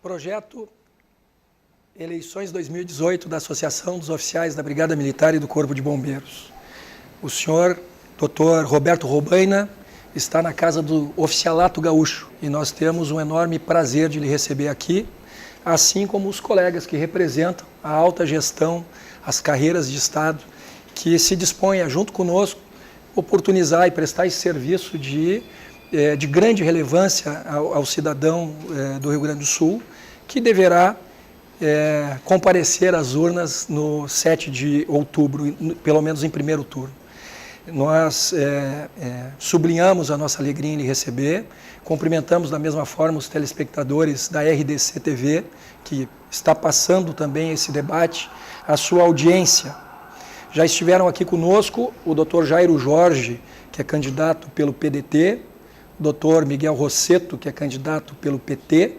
Projeto Eleições 2018 da Associação dos Oficiais da Brigada Militar e do Corpo de Bombeiros. O senhor, Dr. Roberto Robaina, está na casa do Oficialato Gaúcho e nós temos um enorme prazer de lhe receber aqui, assim como os colegas que representam a alta gestão, as carreiras de Estado, que se dispõem a, junto conosco, oportunizar e prestar esse serviço de grande relevância ao cidadão do Rio Grande do Sul, que deverá comparecer às urnas no 7 de outubro, pelo menos em primeiro turno. Nós sublinhamos a nossa alegria em lhe receber, cumprimentamos da mesma forma os telespectadores da RDC TV, que está passando também esse debate, a sua audiência. Já estiveram aqui conosco o Dr. Jairo Jorge, que é candidato pelo PDT, o Dr. Miguel Rosseto, que é candidato pelo PT,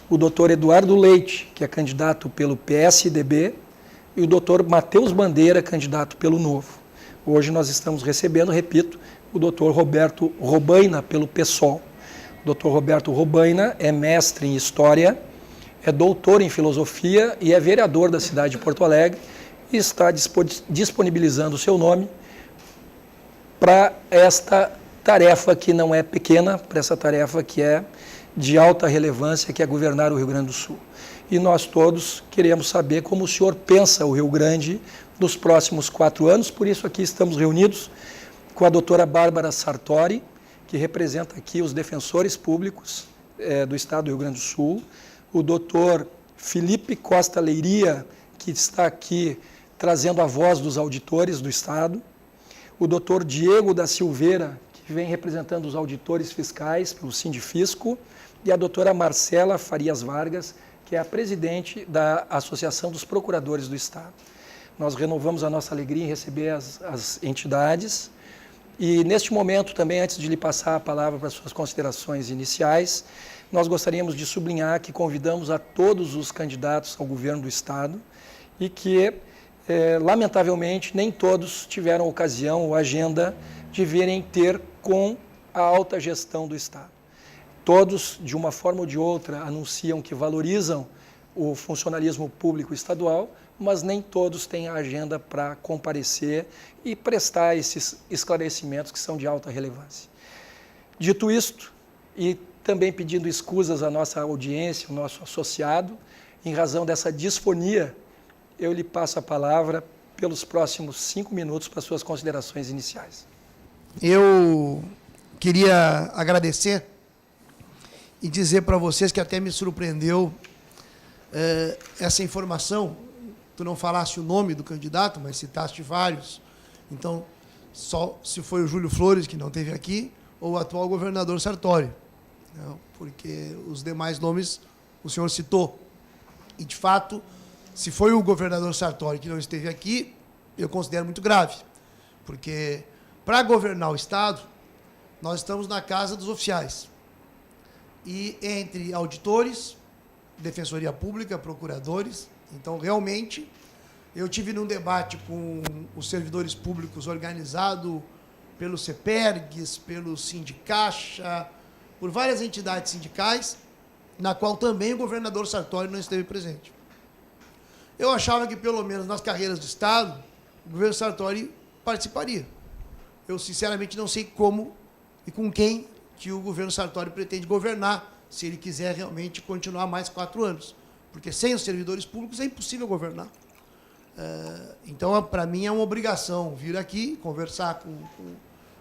o Dr. Eduardo Leite, que é candidato pelo PSDB, e o Dr. Matheus Bandeira, candidato pelo Novo. Hoje nós estamos recebendo, repito, o Dr. Roberto Robaina, pelo PSOL. O Dr. Roberto Robaina é mestre em História, é doutor em Filosofia e é vereador da cidade de Porto Alegre e está disponibilizando o seu nome para esta tarefa que não é pequena, para essa tarefa que é de alta relevância, que é governar o Rio Grande do Sul. E nós todos queremos saber como o senhor pensa o Rio Grande nos próximos 4 anos, por isso aqui estamos reunidos com a doutora Bárbara Sartori, que representa aqui os defensores públicos do Estado do Rio Grande do Sul, o doutor Felipe Costa Leiria, que está aqui trazendo a voz dos auditores do Estado, o doutor Diego da Silveira, que vem representando os auditores fiscais pelo Sindifisco, e a doutora Marcela Farias Vargas, que é a presidente da Associação dos Procuradores do Estado. Nós renovamos a nossa alegria em receber as entidades e, neste momento, também, antes de lhe passar a palavra para suas considerações iniciais, nós gostaríamos de sublinhar que convidamos a todos os candidatos ao governo do Estado e que, lamentavelmente, nem todos tiveram ocasião ou agenda de virem ter com a alta gestão do Estado. Todos, de uma forma ou de outra, anunciam que valorizam o funcionalismo público estadual, mas nem todos têm a agenda para comparecer e prestar esses esclarecimentos que são de alta relevância. Dito isto, e também pedindo escusas à nossa audiência, ao nosso associado, em razão dessa disfonia, eu lhe passo a palavra pelos próximos 5 minutos para suas considerações iniciais. Eu queria agradecer e dizer para vocês que até me surpreendeu essa informação. Tu não falaste o nome do candidato, mas citaste vários. Então, só se foi o Júlio Flores, que não esteve aqui, ou o atual governador Sartori, não, porque os demais nomes o senhor citou. E, de fato, se foi o governador Sartori que não esteve aqui, eu considero muito grave, porque para governar o Estado, nós estamos na casa dos oficiais. E entre auditores, defensoria pública, procuradores. Então, realmente, eu tive num debate com os servidores públicos organizado pelo CEPERGS, pelo Sindicaixa, por várias entidades sindicais, na qual também o governador Sartori não esteve presente. Eu achava que, pelo menos nas carreiras do Estado, o governo Sartori participaria. Eu, sinceramente, não sei como e com quem que o governo Sartori pretende governar, se ele quiser realmente continuar mais 4 anos. Porque sem os servidores públicos é impossível governar. Então, para mim, é uma obrigação vir aqui, conversar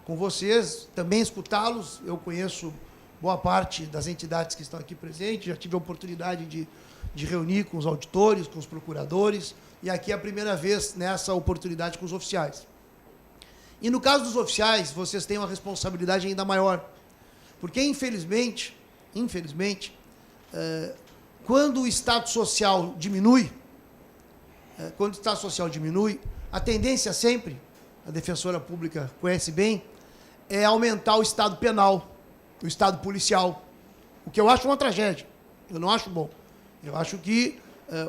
com vocês, também escutá-los. Eu conheço boa parte das entidades que estão aqui presentes, já tive a oportunidade de reunir com os auditores, com os procuradores, e aqui é a primeira vez nessa oportunidade com os oficiais. E no caso dos oficiais, vocês têm uma responsabilidade ainda maior, porque, infelizmente, quando o Estado social diminui, a tendência sempre, a defensora pública conhece bem, é aumentar o Estado penal, o Estado policial, o que eu acho uma tragédia, eu não acho bom. Eu acho que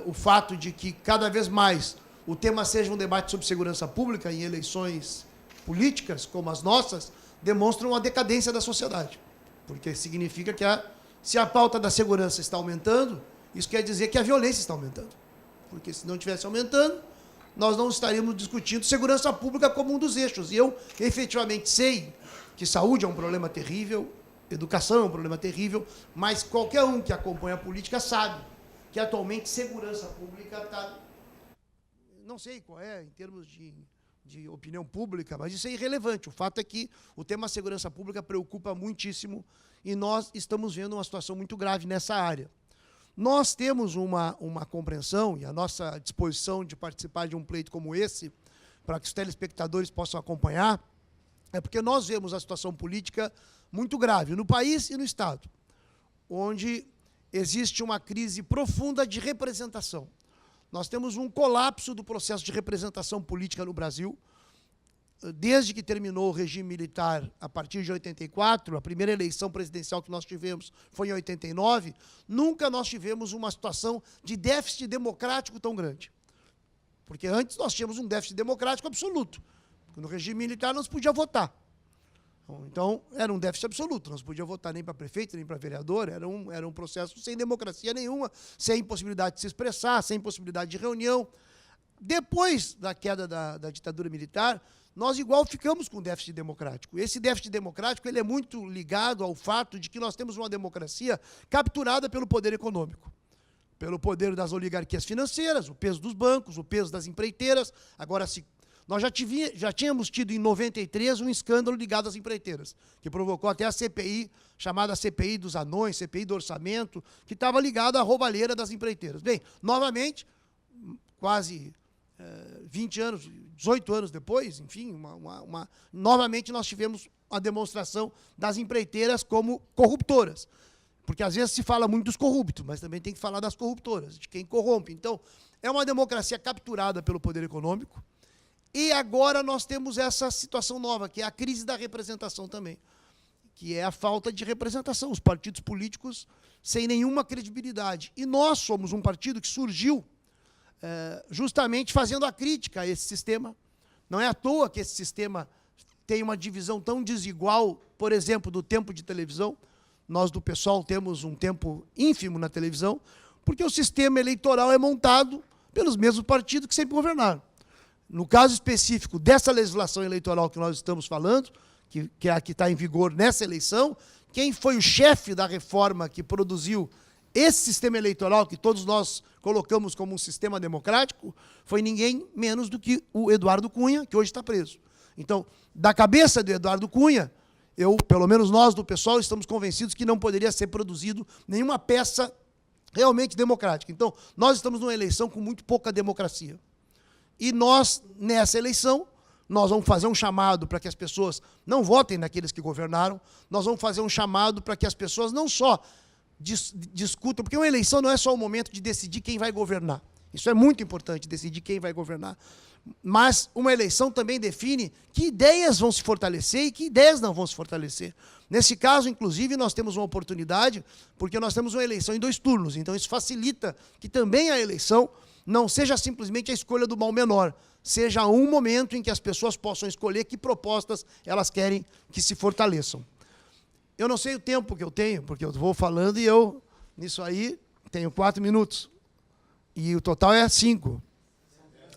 o fato de que cada vez mais o tema seja um debate sobre segurança pública em eleições políticas como as nossas, demonstra uma decadência da sociedade, porque significa que se a pauta da segurança está aumentando, isso quer dizer que a violência está aumentando. Porque se não estivesse aumentando, nós não estaríamos discutindo segurança pública como um dos eixos. E eu, efetivamente, sei que saúde é um problema terrível, educação é um problema terrível, mas qualquer um que acompanha a política sabe que, atualmente, segurança pública está... Não sei qual é, em termos de opinião pública, mas isso é irrelevante. O fato é que o tema segurança pública preocupa muitíssimo e nós estamos vendo uma situação muito grave nessa área. Nós temos uma compreensão e a nossa disposição de participar de um pleito como esse, para que os telespectadores possam acompanhar, é porque nós vemos a situação política muito grave no país e no Estado, onde existe uma crise profunda de representação. Nós temos um colapso do processo de representação política no Brasil. Desde que terminou o regime militar, a partir de 84, a primeira eleição presidencial que nós tivemos foi em 89, nunca nós tivemos uma situação de déficit democrático tão grande. Porque antes nós tínhamos um déficit democrático absoluto. No regime militar não se podia votar. Então, era um déficit absoluto, não se podia votar nem para prefeito, nem para vereador, era um processo sem democracia nenhuma, sem possibilidade de se expressar, sem possibilidade de reunião. Depois da queda da ditadura militar, nós igual ficamos com déficit democrático. Esse déficit democrático ele é muito ligado ao fato de que nós temos uma democracia capturada pelo poder econômico, pelo poder das oligarquias financeiras, o peso dos bancos, o peso das empreiteiras. Agora, nós já tínhamos tido em 93 um escândalo ligado às empreiteiras, que provocou até a CPI, chamada CPI dos anões, CPI do orçamento, que estava ligado à roubalheira das empreiteiras. Bem, novamente, quase 20 anos, 18 anos depois, enfim, novamente nós tivemos a demonstração das empreiteiras como corruptoras. Porque às vezes se fala muito dos corruptos, mas também tem que falar das corruptoras, de quem corrompe. Então, é uma democracia capturada pelo poder econômico. E agora nós temos essa situação nova, que é a crise da representação também, que é a falta de representação, os partidos políticos sem nenhuma credibilidade. E nós somos um partido que surgiu justamente fazendo a crítica a esse sistema. Não é à toa que esse sistema tem uma divisão tão desigual, por exemplo, do tempo de televisão. Nós, do PSOL, temos um tempo ínfimo na televisão, porque o sistema eleitoral é montado pelos mesmos partidos que sempre governaram. No caso específico dessa legislação eleitoral que nós estamos falando, que é a que está em vigor nessa eleição, quem foi o chefe da reforma que produziu esse sistema eleitoral, que todos nós colocamos como um sistema democrático, foi ninguém menos do que o Eduardo Cunha, que hoje está preso. Então, da cabeça do Eduardo Cunha, pelo menos nós do PSOL, estamos convencidos que não poderia ser produzido nenhuma peça realmente democrática. Então, nós estamos numa eleição com muito pouca democracia. E nós, nessa eleição, nós vamos fazer um chamado para que as pessoas não votem naqueles que governaram, nós vamos fazer um chamado para que as pessoas não só discutam, porque uma eleição não é só o momento de decidir quem vai governar. Isso é muito importante, decidir quem vai governar. Mas uma eleição também define que ideias vão se fortalecer e que ideias não vão se fortalecer. Nesse caso, inclusive, nós temos uma oportunidade, porque nós temos uma eleição em 2 turnos, então isso facilita que também a eleição não seja simplesmente a escolha do mal menor, seja um momento em que as pessoas possam escolher que propostas elas querem que se fortaleçam. Eu não sei o tempo que eu tenho, porque eu vou falando e eu, nisso aí, tenho 4 minutos. E o total é 5.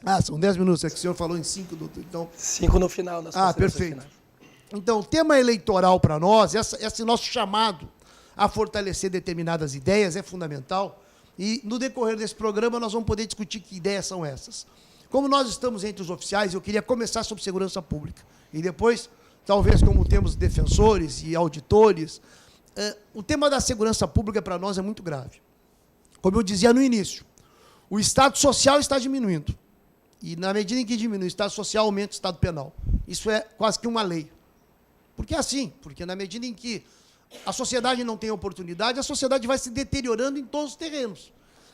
Ah, são 10 minutos, é que o senhor falou em 5, então... 5 no final. Perfeito. Finais. Então, o tema eleitoral para nós, esse nosso chamado a fortalecer determinadas ideias é fundamental. E, no decorrer desse programa, nós vamos poder discutir que ideias são essas. Como nós estamos entre os oficiais, eu queria começar sobre segurança pública. E depois, talvez, como temos defensores e auditores, o tema da segurança pública para nós é muito grave. Como eu dizia no início, o Estado social está diminuindo. E, na medida em que diminui o Estado social, aumenta o Estado penal. Isso é quase que uma lei. Por que assim? Porque, na medida em que a sociedade não tem oportunidade, a sociedade vai se deteriorando em todos os terrenos.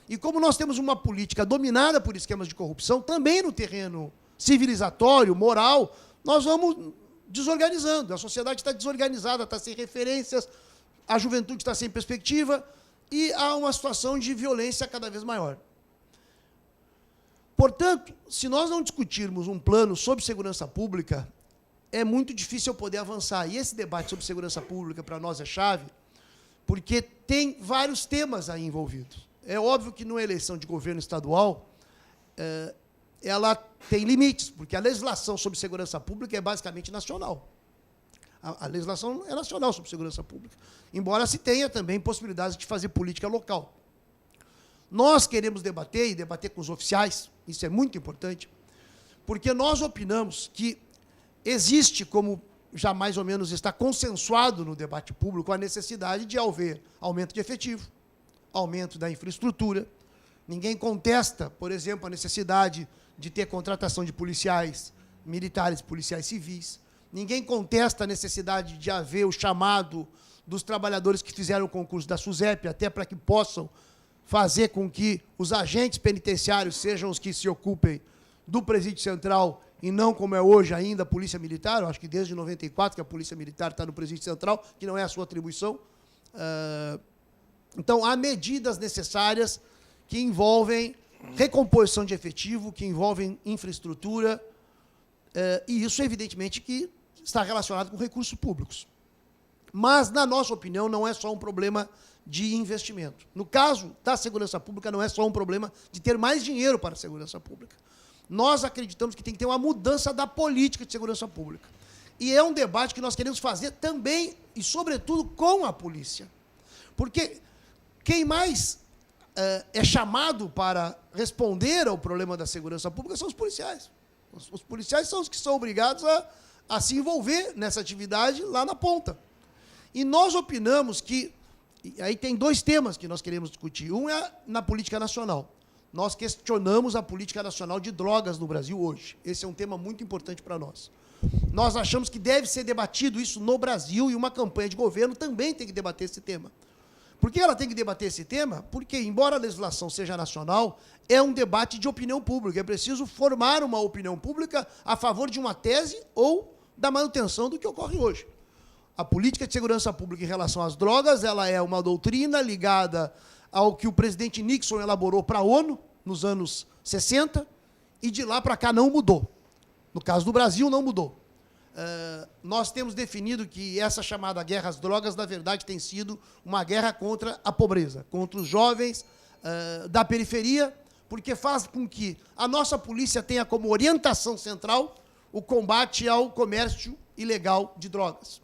E como nós temos uma política dominada por esquemas de corrupção, também no terreno civilizatório, moral, nós vamos desorganizando. A sociedade está desorganizada, está sem referências, a juventude está sem perspectiva e há uma situação de violência cada vez maior. Portanto, se nós não discutirmos um plano sobre segurança pública, é muito difícil eu poder avançar. E esse debate sobre segurança pública, para nós, é chave, porque tem vários temas aí envolvidos. É óbvio que numa eleição de governo estadual, ela tem limites, porque a legislação sobre segurança pública é basicamente nacional. A legislação é nacional sobre segurança pública, embora se tenha também possibilidades de fazer política local. Nós queremos debater, e debater com os oficiais, isso é muito importante, porque nós opinamos que existe, como já mais ou menos está consensuado no debate público, a necessidade de haver aumento de efetivo, aumento da infraestrutura. Ninguém contesta, por exemplo, a necessidade de ter contratação de policiais militares, policiais civis. Ninguém contesta a necessidade de haver o chamado dos trabalhadores que fizeram o concurso da SUSEP, até para que possam fazer com que os agentes penitenciários sejam os que se ocupem do presídio central e não, como é hoje ainda, a Polícia Militar. Eu acho que desde 94 que a Polícia Militar está no presídio central, que não é a sua atribuição. Então, há medidas necessárias que envolvem recomposição de efetivo, que envolvem infraestrutura, e isso, evidentemente, que está relacionado com recursos públicos. Mas, na nossa opinião, não é só um problema de investimento. No caso da segurança pública, não é só um problema de ter mais dinheiro para a segurança pública. Nós acreditamos que tem que ter uma mudança da política de segurança pública. E é um debate que nós queremos fazer também e, sobretudo, com a polícia. Porque quem mais é chamado para responder ao problema da segurança pública são os policiais. Os policiais são os que são obrigados a se envolver nessa atividade lá na ponta. E nós opinamos que... Aí tem dois temas que nós queremos discutir. Um é na política nacional. Nós questionamos a política nacional de drogas no Brasil hoje. Esse é um tema muito importante para nós. Nós achamos que deve ser debatido isso no Brasil, e uma campanha de governo também tem que debater esse tema. Por que ela tem que debater esse tema? Porque, embora a legislação seja nacional, é um debate de opinião pública. É preciso formar uma opinião pública a favor de uma tese ou da manutenção do que ocorre hoje. A política de segurança pública em relação às drogas, ela é uma doutrina ligada ao que o presidente Nixon elaborou para a ONU nos anos 60, e de lá para cá não mudou. No caso do Brasil, não mudou. Nós temos definido que essa chamada guerra às drogas, na verdade, tem sido uma guerra contra a pobreza, contra os jovens da periferia, porque faz com que a nossa polícia tenha como orientação central o combate ao comércio ilegal de drogas.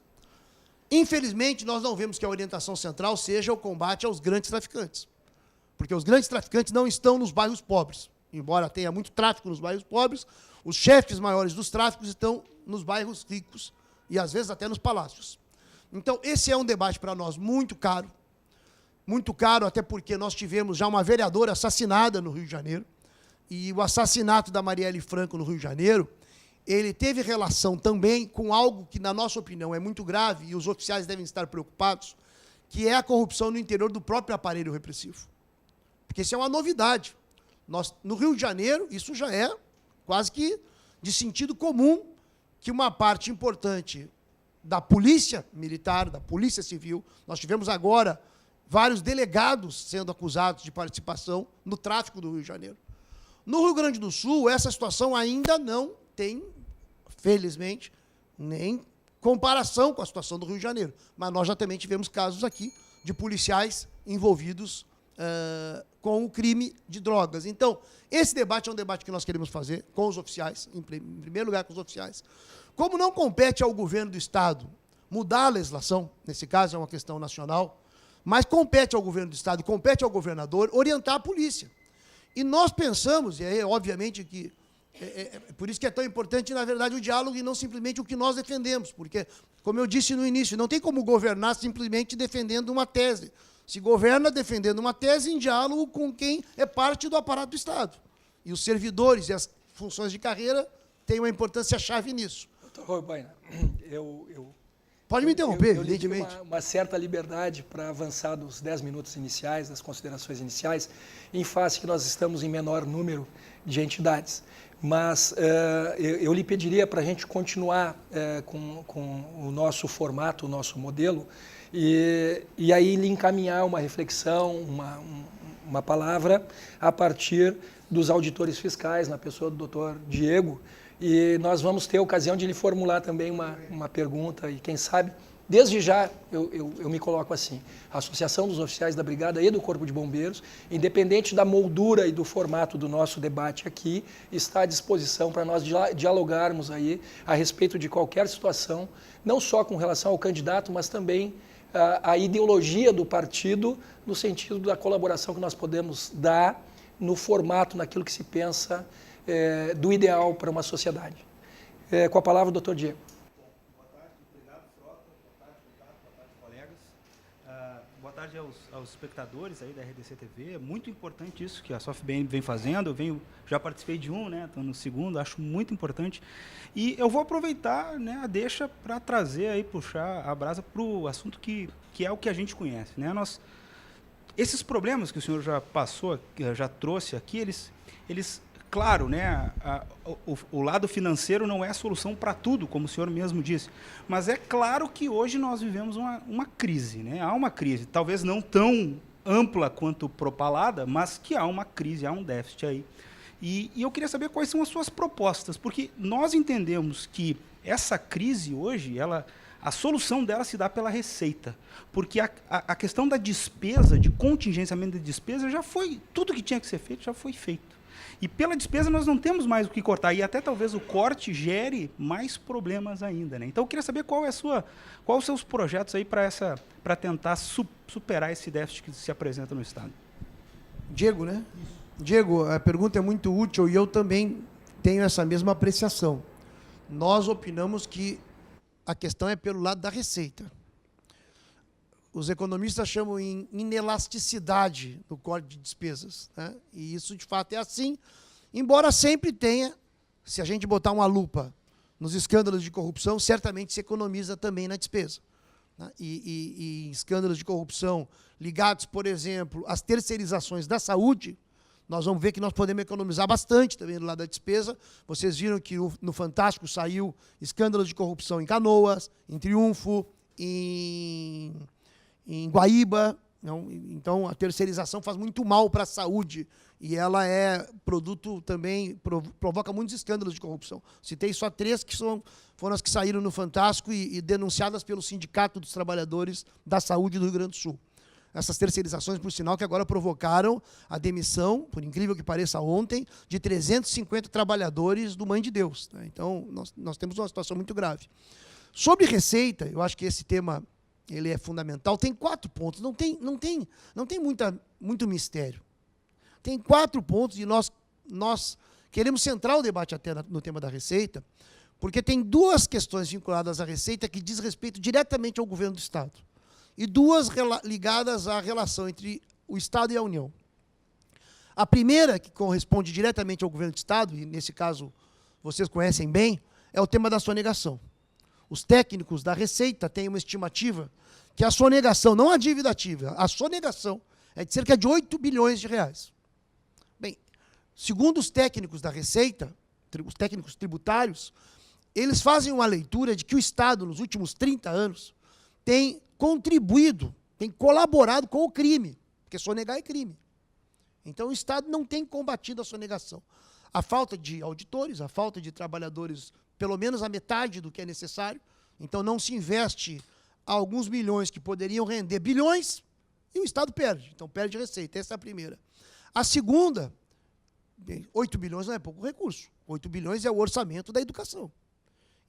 Infelizmente, nós não vemos que a orientação central seja o combate aos grandes traficantes, porque os grandes traficantes não estão nos bairros pobres. Embora tenha muito tráfico nos bairros pobres, os chefes maiores dos tráficos estão nos bairros ricos e, às vezes, até nos palácios. Então, esse é um debate para nós muito caro, até porque nós tivemos já uma vereadora assassinada no Rio de Janeiro, e o assassinato da Marielle Franco no Rio de Janeiro, ele teve relação também com algo que, na nossa opinião, é muito grave, e os oficiais devem estar preocupados, que é a corrupção no interior do próprio aparelho repressivo. Porque isso é uma novidade. No Rio de Janeiro, isso já é quase que de sentido comum, que uma parte importante da polícia militar, da polícia civil, nós tivemos agora vários delegados sendo acusados de participação no tráfico do Rio de Janeiro. No Rio Grande do Sul, essa situação ainda não tem, felizmente, nem comparação com a situação do Rio de Janeiro. Mas nós já também tivemos casos aqui de policiais envolvidos com o crime de drogas. Então, esse debate é um debate que nós queremos fazer com os oficiais, em primeiro lugar com os oficiais. Como não compete ao governo do Estado mudar a legislação, nesse caso é uma questão nacional, mas compete ao governo do Estado e compete ao governador orientar a polícia. E nós pensamos, e aí, obviamente, que por isso que é tão importante, na verdade, o diálogo e não simplesmente o que nós defendemos, porque, como eu disse no início, não tem como governar simplesmente defendendo uma tese. Se governa defendendo uma tese em diálogo com quem é parte do aparato do Estado. E os servidores e as funções de carreira têm uma importância-chave nisso. Doutor Robaina, Pode me interromper, eu evidentemente. Uma certa liberdade para avançar dos 10 minutos iniciais, das considerações iniciais, em face que nós estamos em menor número de entidades. Mas eu lhe pediria para a gente continuar com o nosso formato, o nosso modelo, e aí lhe encaminhar uma reflexão, uma palavra a partir dos auditores fiscais, na pessoa do doutor Diego, e nós vamos ter a ocasião de lhe formular também uma pergunta e, quem sabe, Desde já, eu me coloco assim, a Associação dos Oficiais da Brigada e do Corpo de Bombeiros, independente da moldura e do formato do nosso debate aqui, está à disposição para nós dialogarmos aí a respeito de qualquer situação, não só com relação ao candidato, mas também a ideologia do partido, no sentido da colaboração que nós podemos dar no formato, naquilo que se pensa do ideal para uma sociedade. Com a palavra, o doutor Diego. Boa tarde aos espectadores aí da RDC TV. É muito importante isso que a SOFBM vem fazendo. Já participei de um, né? Estou no segundo, acho muito importante. E eu vou aproveitar, né, a deixa para trazer aí, puxar a brasa para o assunto que é o que a gente conhece, né? Esses problemas que o senhor já passou, já trouxe aqui, eles claro, né, o lado financeiro não é a solução para tudo, como o senhor mesmo disse, mas é claro que hoje nós vivemos uma crise, né? Há uma crise, talvez não tão ampla quanto propalada, mas que há uma crise, há um déficit aí. E eu queria saber quais são as suas propostas, porque nós entendemos que essa crise hoje, a solução dela se dá pela receita, porque a questão da despesa, de contingenciamento de despesa, tudo que tinha que ser feito já foi feito. E pela despesa nós não temos mais o que cortar, e até talvez o corte gere mais problemas ainda, né? Então eu queria saber quais os seus projetos aí para tentar superar esse déficit que se apresenta no Estado. Diego, né? Diego, a pergunta é muito útil e eu também tenho essa mesma apreciação. Nós opinamos que a questão é pelo lado da receita. Os economistas chamam em inelasticidade do corte de despesas, né? E isso, de fato, é assim, embora sempre tenha, se a gente botar uma lupa nos escândalos de corrupção, certamente se economiza também na despesa, né? E escândalos de corrupção ligados, por exemplo, às terceirizações da saúde, nós vamos ver que nós podemos economizar bastante também do lado da despesa. Vocês viram que no Fantástico saiu escândalos de corrupção em Canoas, em Triunfo, em Guaíba. Não? Então, a terceirização faz muito mal para a saúde e ela é produto também, provoca muitos escândalos de corrupção. Citei só 3 que foram as que saíram no Fantástico e denunciadas pelo Sindicato dos Trabalhadores da Saúde do Rio Grande do Sul. Essas terceirizações, por sinal, que agora provocaram a demissão, por incrível que pareça ontem, de 350 trabalhadores do Mãe de Deus, né? Então, nós temos uma situação muito grave. Sobre receita, eu acho que esse tema ele é fundamental. Tem 4 pontos, não tem muito mistério. Tem 4 pontos e nós queremos centrar o debate até no tema da receita, porque tem 2 questões vinculadas à receita que diz respeito diretamente ao governo do Estado e 2 ligadas à relação entre o Estado e a União. A primeira, que corresponde diretamente ao governo do Estado, e nesse caso vocês conhecem bem, é o tema da sonegação. Os técnicos da Receita têm uma estimativa que a sonegação, não a dívida ativa, a sonegação é de cerca de 8 bilhões de reais. Bem, segundo os técnicos da Receita, os técnicos tributários, eles fazem uma leitura de que o Estado, nos últimos 30 anos, tem contribuído, tem colaborado com o crime, porque sonegar é crime. Então, o Estado não tem combatido a sonegação. A falta de auditores, a falta de trabalhadores, pelo menos a metade do que é necessário. Então, não se investe alguns milhões que poderiam render bilhões e o Estado perde. Então, perde receita. Essa é a primeira. A segunda, 8 bilhões não é pouco recurso. 8 bilhões é o orçamento da educação.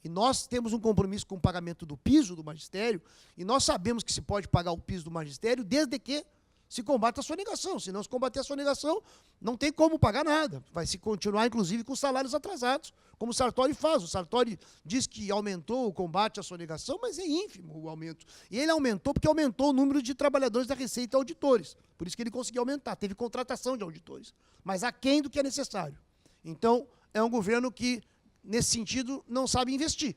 E nós temos um compromisso com o pagamento do piso do magistério e nós sabemos que se pode pagar o piso do magistério desde que se combate a sonegação. Se não se combater a sonegação, não tem como pagar nada. Vai se continuar, inclusive, com salários atrasados, como o Sartori faz. O Sartori diz que aumentou o combate à sonegação, mas é ínfimo o aumento. E ele aumentou porque aumentou o número de trabalhadores da Receita auditores. Por isso que ele conseguiu aumentar. Teve contratação de auditores. Mas aquém do que é necessário. Então, é um governo que, nesse sentido, não sabe investir,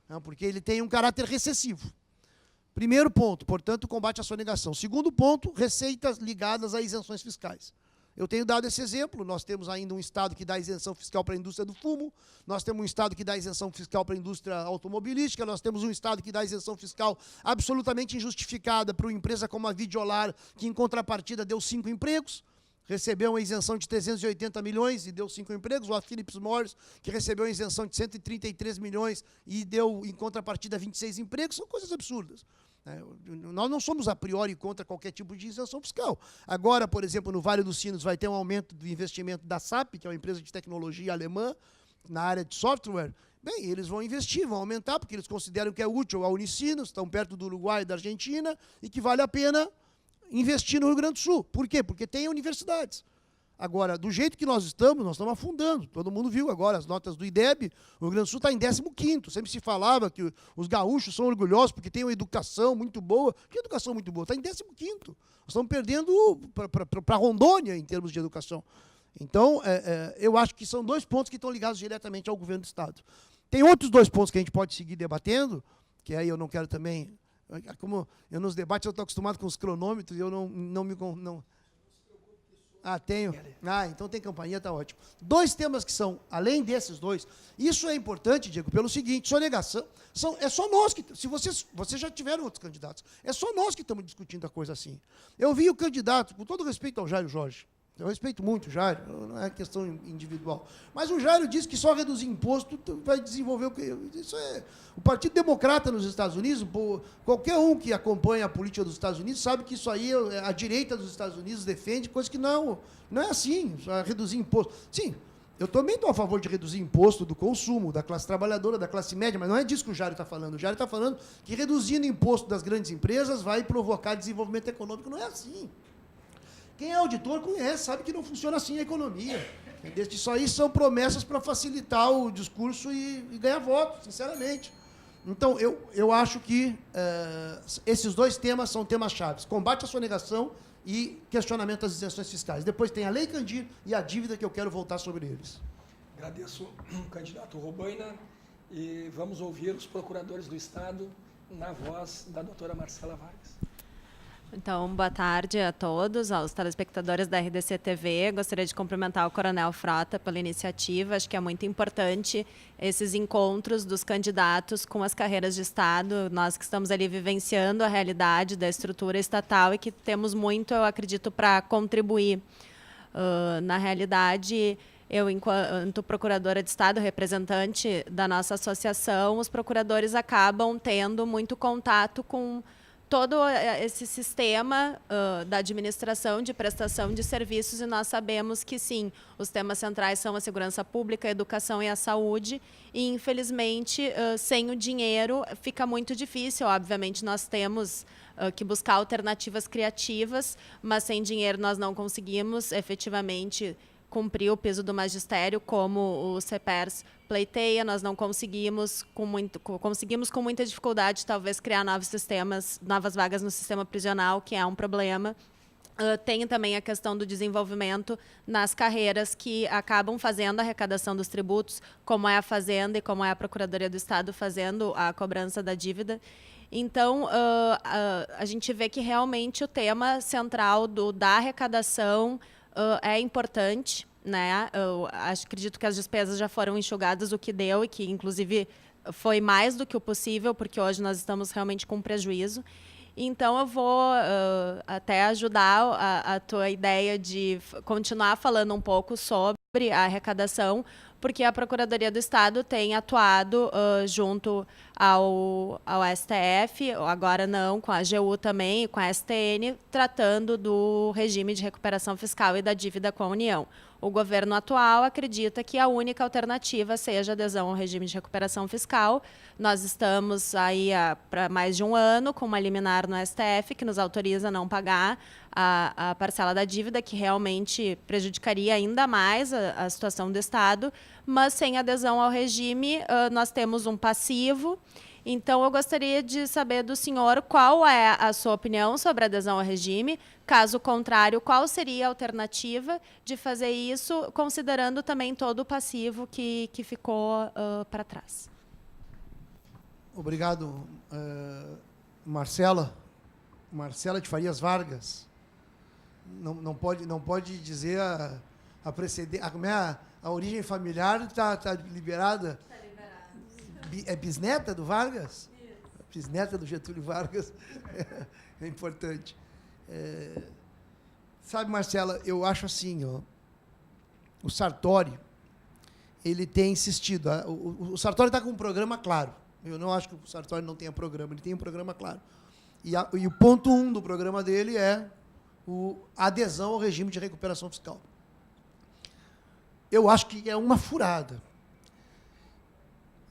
né, porque ele tem um caráter recessivo. Primeiro ponto, portanto, combate à sonegação. Segundo ponto, receitas ligadas a isenções fiscais. Eu tenho dado esse exemplo, nós temos ainda um Estado que dá isenção fiscal para a indústria do fumo, nós temos um Estado que dá isenção fiscal para a indústria automobilística, nós temos um Estado que dá isenção fiscal absolutamente injustificada para uma empresa como a Videolar, que em contrapartida deu 5 empregos. recebeu uma isenção de 380 milhões e deu 5 empregos. O Philip Morris, que recebeu uma isenção de 133 milhões e deu, em contrapartida, 26 empregos. São coisas absurdas. Nós não somos, a priori, contra qualquer tipo de isenção fiscal. Agora, por exemplo, no Vale dos Sinos vai ter um aumento do investimento da SAP, que é uma empresa de tecnologia alemã, na área de software. Bem, eles vão investir, vão aumentar, porque eles consideram que é útil a Unicinos, estão perto do Uruguai e da Argentina, e que vale a pena investir no Rio Grande do Sul. Por quê? Porque tem universidades. Agora, do jeito que nós estamos afundando. Todo mundo viu agora as notas do IDEB, o Rio Grande do Sul está em 15º. Sempre se falava que os gaúchos são orgulhosos porque têm uma educação muito boa. Que educação muito boa? Está em 15º. Nós estamos perdendo para Rondônia em termos de educação. Então, eu acho que são 2 pontos que estão ligados diretamente ao governo do Estado. Tem outros 2 pontos que a gente pode seguir debatendo, que aí eu não quero também... Como eu nos debates eu estou acostumado com os cronômetros, eu não me... Ah, tenho. Ah, então tem campanha, está ótimo. 2 temas que são, além desses 2, isso é importante, Diego, pelo seguinte, sonegação, é só nós que, se vocês já tiveram outros candidatos, é só nós que estamos discutindo a coisa assim. Eu vi o candidato, com todo respeito ao Jairo Jorge, eu respeito muito o Jairo, não é questão individual, mas o Jairo disse que só reduzir imposto vai desenvolver o que... Isso é... O Partido Democrata nos Estados Unidos, qualquer um que acompanha a política dos Estados Unidos sabe que isso aí a direita dos Estados Unidos defende, coisa que não é assim, só reduzir imposto. Sim, eu também estou a favor de reduzir imposto do consumo, da classe trabalhadora, da classe média, mas não é disso que o Jairo está falando. O Jairo está falando que reduzindo imposto das grandes empresas vai provocar desenvolvimento econômico. Não é assim. Quem é auditor conhece, sabe que não funciona assim a economia. Isso aí são promessas para facilitar o discurso e ganhar votos, sinceramente. Então, eu acho que esses 2 temas são temas chaves. Combate à sonegação e questionamento das isenções fiscais. Depois tem a Lei Candir e a dívida, que eu quero voltar sobre eles. Agradeço o candidato Robaina e vamos ouvir os procuradores do Estado na voz da doutora Marcela Vargas. Então, boa tarde a todos, aos telespectadores da RDC TV. Gostaria de cumprimentar o Coronel Frota pela iniciativa. Acho que é muito importante esses encontros dos candidatos com as carreiras de Estado. Nós que estamos ali vivenciando a realidade da estrutura estatal e que temos muito, eu acredito, para contribuir. Na realidade, eu, enquanto procuradora de Estado, representante da nossa associação, os procuradores acabam tendo muito contato com todo esse sistema da administração de prestação de serviços, e nós sabemos que, sim, os temas centrais são a segurança pública, a educação e a saúde, e, infelizmente, sem o dinheiro fica muito difícil. Obviamente, nós temos que buscar alternativas criativas, mas sem dinheiro nós não conseguimos, efetivamente, cumprir o peso do magistério, como o CEPERS pleiteia. Nós não conseguimos com muita dificuldade, talvez, criar novos sistemas, novas vagas no sistema prisional, que é um problema. Tem também a questão do desenvolvimento nas carreiras que acabam fazendo a arrecadação dos tributos, como é a Fazenda e como é a Procuradoria do Estado fazendo a cobrança da dívida. Então, a gente vê que realmente o tema central da arrecadação é importante, né? Eu acredito que as despesas já foram enxugadas, o que deu, e que, inclusive, foi mais do que o possível, porque hoje nós estamos realmente com prejuízo. Então, eu vou até ajudar a tua ideia de continuar falando um pouco sobre a arrecadação, porque a Procuradoria do Estado tem atuado junto ao STF, agora não, com a AGU também, com a STN, tratando do regime de recuperação fiscal e da dívida com a União. O governo atual acredita que a única alternativa seja a adesão ao regime de recuperação fiscal. Nós estamos aí para mais de um ano com uma liminar no STF que nos autoriza a não pagar a parcela da dívida, que realmente prejudicaria ainda mais a situação do Estado, mas sem adesão ao regime nós temos um passivo. Então, eu gostaria de saber do senhor qual é a sua opinião sobre a adesão ao regime. Caso contrário, qual seria a alternativa de fazer isso, considerando também todo o passivo que ficou para trás? Obrigado, Marcela de Farias Vargas. Não pode dizer a origem familiar está liberada. É bisneta do Vargas? Isso. Bisneta do Getúlio Vargas. É importante. Sabe, Marcela, eu acho assim, ó, o Sartori, ele tem insistido. O Sartori está com um programa claro. Eu não acho que o Sartori não tenha programa, ele tem um programa claro. E o ponto 1 do programa dele é a adesão ao regime de recuperação fiscal. Eu acho que é uma furada.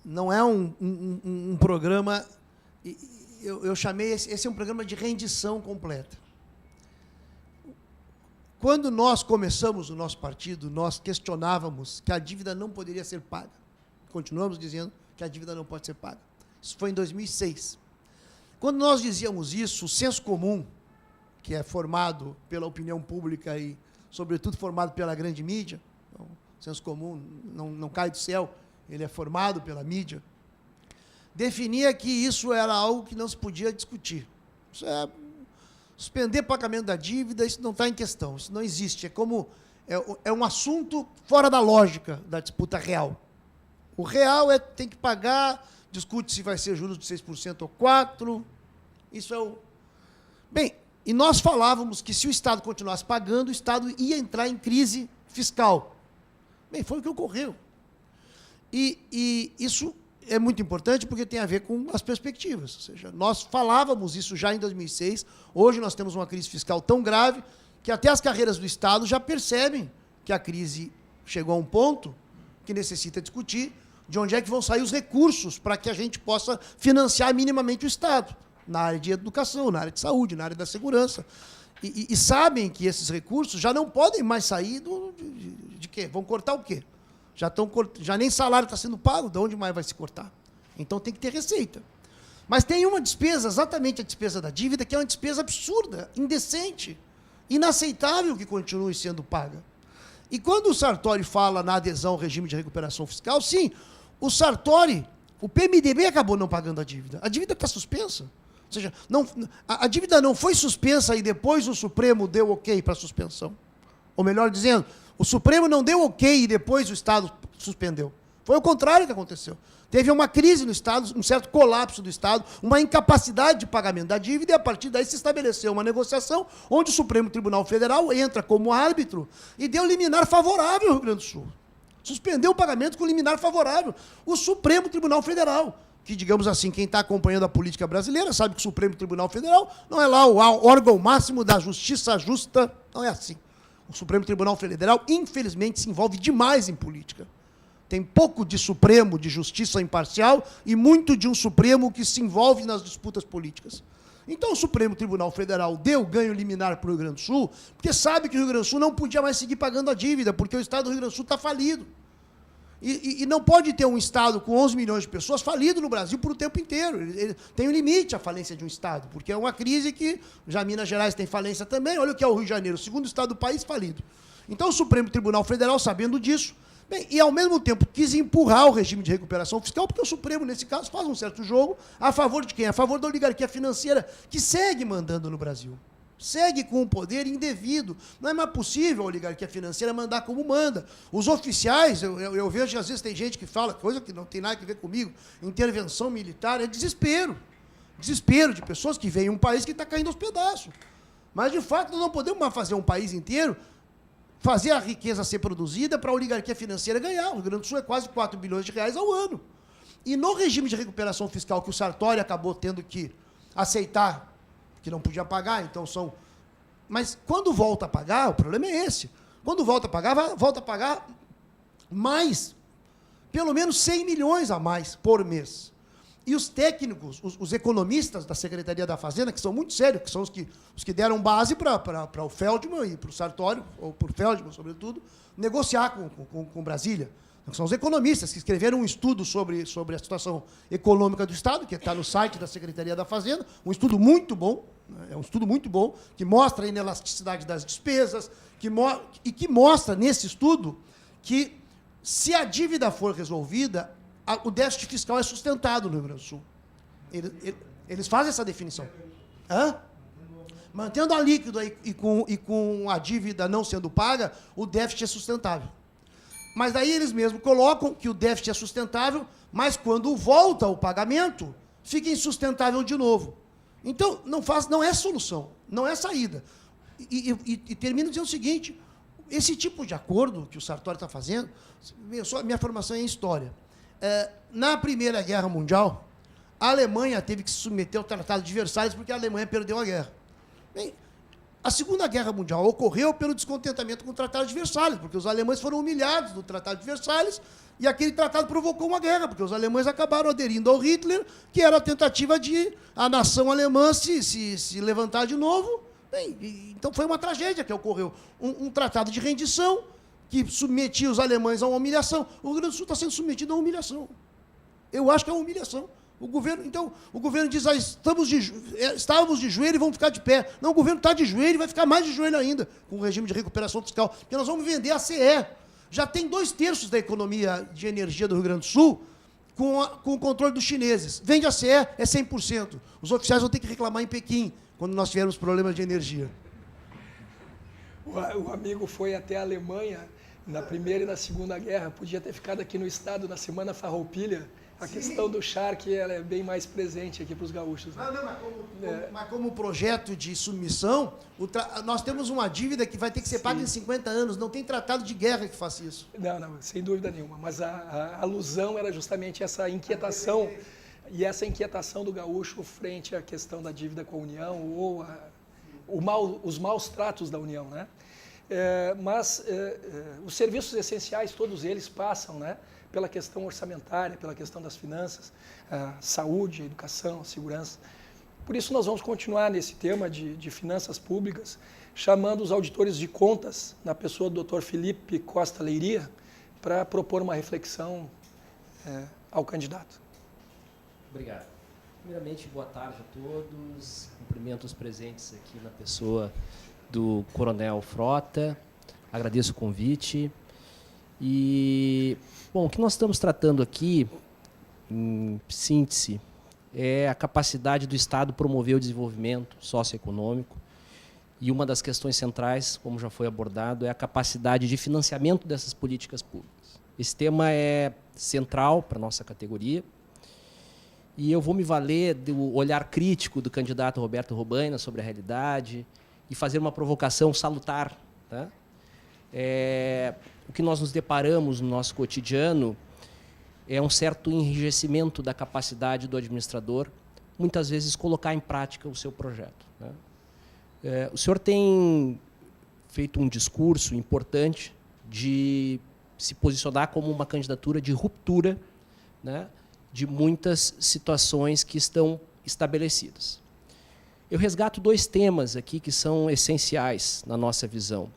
Não é um programa... Eu chamei... Esse é um programa de rendição completa. Quando nós começamos o nosso partido, nós questionávamos que a dívida não poderia ser paga. Continuamos dizendo que a dívida não pode ser paga. Isso foi em 2006. Quando nós dizíamos isso, o senso comum, que é formado pela opinião pública e, sobretudo, formado pela grande mídia, então, o senso comum não cai do céu, ele é formado pela mídia, definia que isso era algo que não se podia discutir. Isso é suspender pagamento da dívida, isso não está em questão, isso não existe. É um assunto fora da lógica da disputa real. O real tem que pagar, discute se vai ser juros de 6% ou 4%. Isso é o... Bem, e nós falávamos que se o Estado continuasse pagando, o Estado ia entrar em crise fiscal. Bem, foi o que ocorreu. E isso é muito importante porque tem a ver com as perspectivas. Ou seja, nós falávamos isso já em 2006, hoje nós temos uma crise fiscal tão grave que até as carreiras do Estado já percebem que a crise chegou a um ponto que necessita discutir de onde é que vão sair os recursos para que a gente possa financiar minimamente o Estado, na área de educação, na área de saúde, na área da segurança. E sabem que esses recursos já não podem mais sair de quê? Vão cortar o quê? Já nem salário está sendo pago, de onde mais vai se cortar? Então tem que ter receita. Mas tem uma despesa, exatamente a despesa da dívida, que é uma despesa absurda, indecente, inaceitável que continue sendo paga. E quando o Sartori fala na adesão ao regime de recuperação fiscal, sim, o Sartori, o PMDB acabou não pagando a dívida. A dívida está suspensa. Ou seja, a dívida não foi suspensa e depois o Supremo deu ok para a suspensão. Ou melhor dizendo, o Supremo não deu ok e depois o Estado suspendeu. Foi o contrário que aconteceu. Teve uma crise no Estado, um certo colapso do Estado, uma incapacidade de pagamento da dívida, e a partir daí se estabeleceu uma negociação onde o Supremo Tribunal Federal entra como árbitro e deu liminar favorável ao Rio Grande do Sul. Suspendeu o pagamento com liminar favorável. O Supremo Tribunal Federal, que, digamos assim, quem está acompanhando a política brasileira sabe que o Supremo Tribunal Federal não é lá o órgão máximo da justiça justa, não é assim. O Supremo Tribunal Federal, infelizmente, se envolve demais em política. Tem pouco de Supremo, de justiça imparcial, e muito de um Supremo que se envolve nas disputas políticas. Então, o Supremo Tribunal Federal deu ganho liminar para o Rio Grande do Sul, porque sabe que o Rio Grande do Sul não podia mais seguir pagando a dívida, porque o Estado do Rio Grande do Sul está falido. E não pode ter um Estado com 11 milhões de pessoas falido no Brasil por o tempo inteiro. Ele tem um limite à falência de um Estado, porque é uma crise que já Minas Gerais tem falência também. Olha o que é o Rio de Janeiro, o segundo Estado do país falido. Então, o Supremo Tribunal Federal, sabendo disso, bem, e ao mesmo tempo quis empurrar o regime de recuperação fiscal, porque o Supremo, nesse caso, faz um certo jogo a favor de quem? A favor da oligarquia financeira, que segue mandando no Brasil. Segue com um poder indevido. Não é mais possível a oligarquia financeira mandar como manda. Os oficiais, eu vejo que às vezes tem gente que fala, coisa que não tem nada a ver comigo, intervenção militar é desespero. Desespero de pessoas que veem um país que está caindo aos pedaços. Mas, de fato, nós não podemos mais fazer um país inteiro, fazer a riqueza ser produzida para a oligarquia financeira ganhar. O Rio Grande do Sul é quase 4 bilhões de reais ao ano. E no regime de recuperação fiscal que o Sartori acabou tendo que aceitar, que não podia pagar, então são... Mas quando volta a pagar, o problema é esse. Quando volta a pagar mais, pelo menos 100 milhões a mais por mês. E os técnicos, os economistas da Secretaria da Fazenda, que são muito sérios, que são os que deram base para o Feldman e para o Sartori, ou para o Feldman, sobretudo, negociar com Brasília. São os economistas que escreveram um estudo sobre a situação econômica do Estado, que está no site da Secretaria da Fazenda, um estudo muito bom, é um estudo muito bom, que mostra a inelasticidade das despesas, que mostra, nesse estudo, que se a dívida for resolvida, o déficit fiscal é sustentado no Rio Grande do Sul. Eles fazem essa definição. Hã? Mantendo a líquida e com a dívida não sendo paga, o déficit é sustentável. Mas daí eles mesmos colocam que o déficit é sustentável, mas quando volta o pagamento, fica insustentável de novo. Então, não é solução, não é saída. E termino dizendo o seguinte, esse tipo de acordo que o Sartori está fazendo, minha formação é em história. Na Primeira Guerra Mundial, a Alemanha teve que se submeter ao Tratado de Versalhes porque a Alemanha perdeu a guerra. Bem, a Segunda Guerra Mundial ocorreu pelo descontentamento com o Tratado de Versalhes, porque os alemães foram humilhados no Tratado de Versalhes e aquele tratado provocou uma guerra, porque os alemães acabaram aderindo ao Hitler, que era a tentativa de a nação alemã se levantar de novo. Bem, então foi uma tragédia que ocorreu. Um tratado de rendição que submetia os alemães a uma humilhação. O Rio Grande do Sul está sendo submetido a uma humilhação. Eu acho que é uma humilhação. O governo diz, estávamos de joelho e vamos ficar de pé. Não, o governo está de joelho e vai ficar mais de joelho ainda com o regime de recuperação fiscal, porque nós vamos vender a CE. Já tem 2/3 da economia de energia do Rio Grande do Sul com o controle dos chineses. Vende a CE, é 100%. Os oficiais vão ter que reclamar em Pequim, quando nós tivermos problemas de energia. O amigo foi até a Alemanha na Primeira e na Segunda Guerra. Podia ter ficado aqui no estado na Semana Farroupilha. A questão do charque ela é bem mais presente aqui para os gaúchos. Né? Mas como projeto de submissão, nós temos uma dívida que vai ter que ser paga em 50 anos. Não tem tratado de guerra que faça isso. Não, sem dúvida nenhuma. Mas a alusão era justamente essa inquietação, e essa inquietação do gaúcho frente à questão da dívida com a União ou os maus tratos da União. Né? Mas os serviços essenciais, todos eles passam, né, pela questão orçamentária, pela questão das finanças, a saúde, a educação, a segurança. Por isso nós vamos continuar nesse tema de finanças públicas, chamando os auditores de contas, na pessoa do Dr. Felipe Costa Leiria, para propor uma reflexão ao candidato. Obrigado. Primeiramente, boa tarde a todos. Cumprimento os presentes aqui na pessoa do Coronel Frota. Agradeço o convite. E, bom, o que nós estamos tratando aqui, em síntese, é a capacidade do Estado promover o desenvolvimento socioeconômico. E uma das questões centrais, como já foi abordado, é a capacidade de financiamento dessas políticas públicas. Esse tema é central para a nossa categoria. E eu vou me valer do olhar crítico do candidato Roberto Robaina sobre a realidade e fazer uma provocação salutar. Tá? O que nós nos deparamos no nosso cotidiano é um certo enrijecimento da capacidade do administrador, muitas vezes, colocar em prática o seu projeto. Né? O senhor tem feito um discurso importante de se posicionar como uma candidatura de ruptura, né, de muitas situações que estão estabelecidas. Eu resgato 2 temas aqui que são essenciais na nossa visão.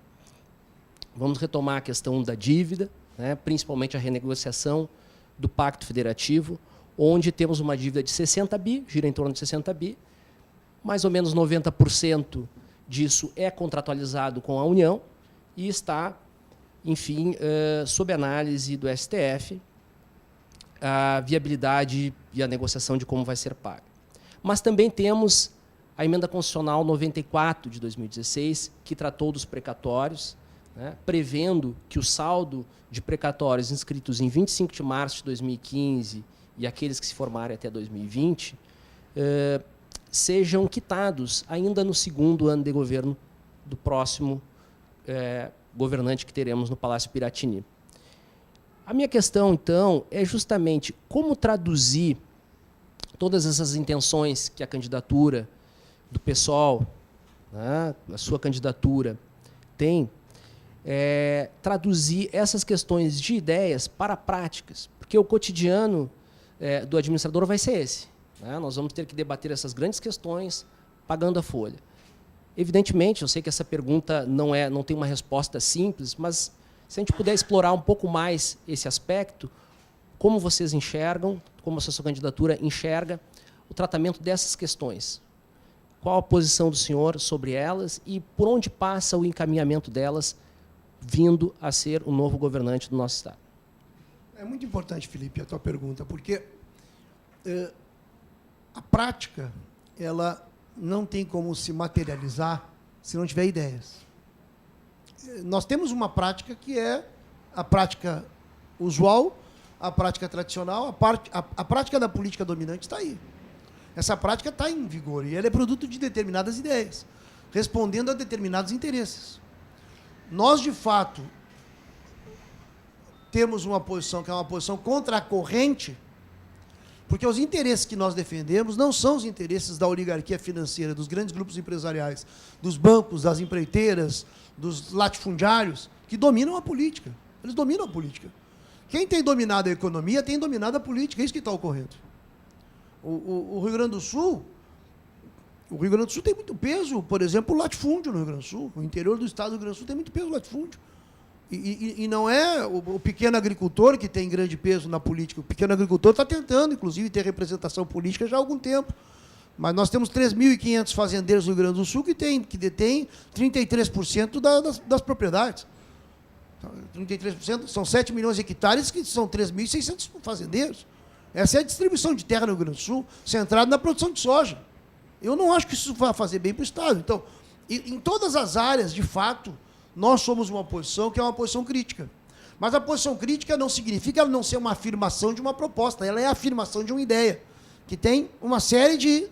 Vamos retomar a questão da dívida, né, principalmente a renegociação do Pacto Federativo, onde temos uma dívida de 60 bi, gira em torno de 60 bi, mais ou menos 90% disso é contratualizado com a União e está, enfim, sob análise do STF, a viabilidade e a negociação de como vai ser paga. Mas também temos a Emenda Constitucional 94 de 2016, que tratou dos precatórios, né, prevendo que o saldo de precatórios inscritos em 25 de março de 2015 e aqueles que se formarem até 2020 sejam quitados ainda no 2º ano de governo do próximo governante que teremos no Palácio Piratini. A minha questão, então, é justamente como traduzir todas essas intenções que a candidatura do PSOL, né, a sua candidatura, tem, traduzir essas questões de ideias para práticas, porque o cotidiano do administrador vai ser esse. Né? Nós vamos ter que debater essas grandes questões pagando a folha. Evidentemente, eu sei que essa pergunta não tem uma resposta simples, mas se a gente puder explorar um pouco mais esse aspecto, como vocês enxergam, como a sua candidatura enxerga o tratamento dessas questões? Qual a posição do senhor sobre elas e por onde passa o encaminhamento delas vindo a ser o novo governante do nosso Estado? É muito importante, Felipe, a tua pergunta, porque a prática ela não tem como se materializar se não tiver ideias. Nós temos uma prática que é a prática usual, a prática tradicional, a prática da política dominante está aí. Essa prática está em vigor e ela é produto de determinadas ideias. respondendo a determinados interesses. Nós, de fato, temos uma posição que é uma posição contra a corrente, porque os interesses que nós defendemos não são os interesses da oligarquia financeira, dos grandes grupos empresariais, dos bancos, das empreiteiras, dos latifundiários, que dominam a política. Eles dominam a política. Quem tem dominado a economia tem dominado a política. É isso que está ocorrendo. O Rio Grande do Sul tem muito peso, por exemplo, o latifúndio no Rio Grande do Sul. O interior do estado do Rio Grande do Sul tem muito peso o latifúndio. E não é o pequeno agricultor que tem grande peso na política. O pequeno agricultor está tentando, inclusive, ter representação política já há algum tempo. Mas nós temos 3.500 fazendeiros no Rio Grande do Sul que detêm 33% das propriedades. 33%, são 7 milhões de hectares, que são 3.600 fazendeiros. Essa é a distribuição de terra no Rio Grande do Sul, centrada na produção de soja. Eu não acho que isso vai fazer bem para o Estado. Então, em todas as áreas, de fato, nós somos uma posição que é uma posição crítica. Mas a posição crítica não significa ela não ser uma afirmação de uma proposta, ela é a afirmação de uma ideia, que tem uma série de...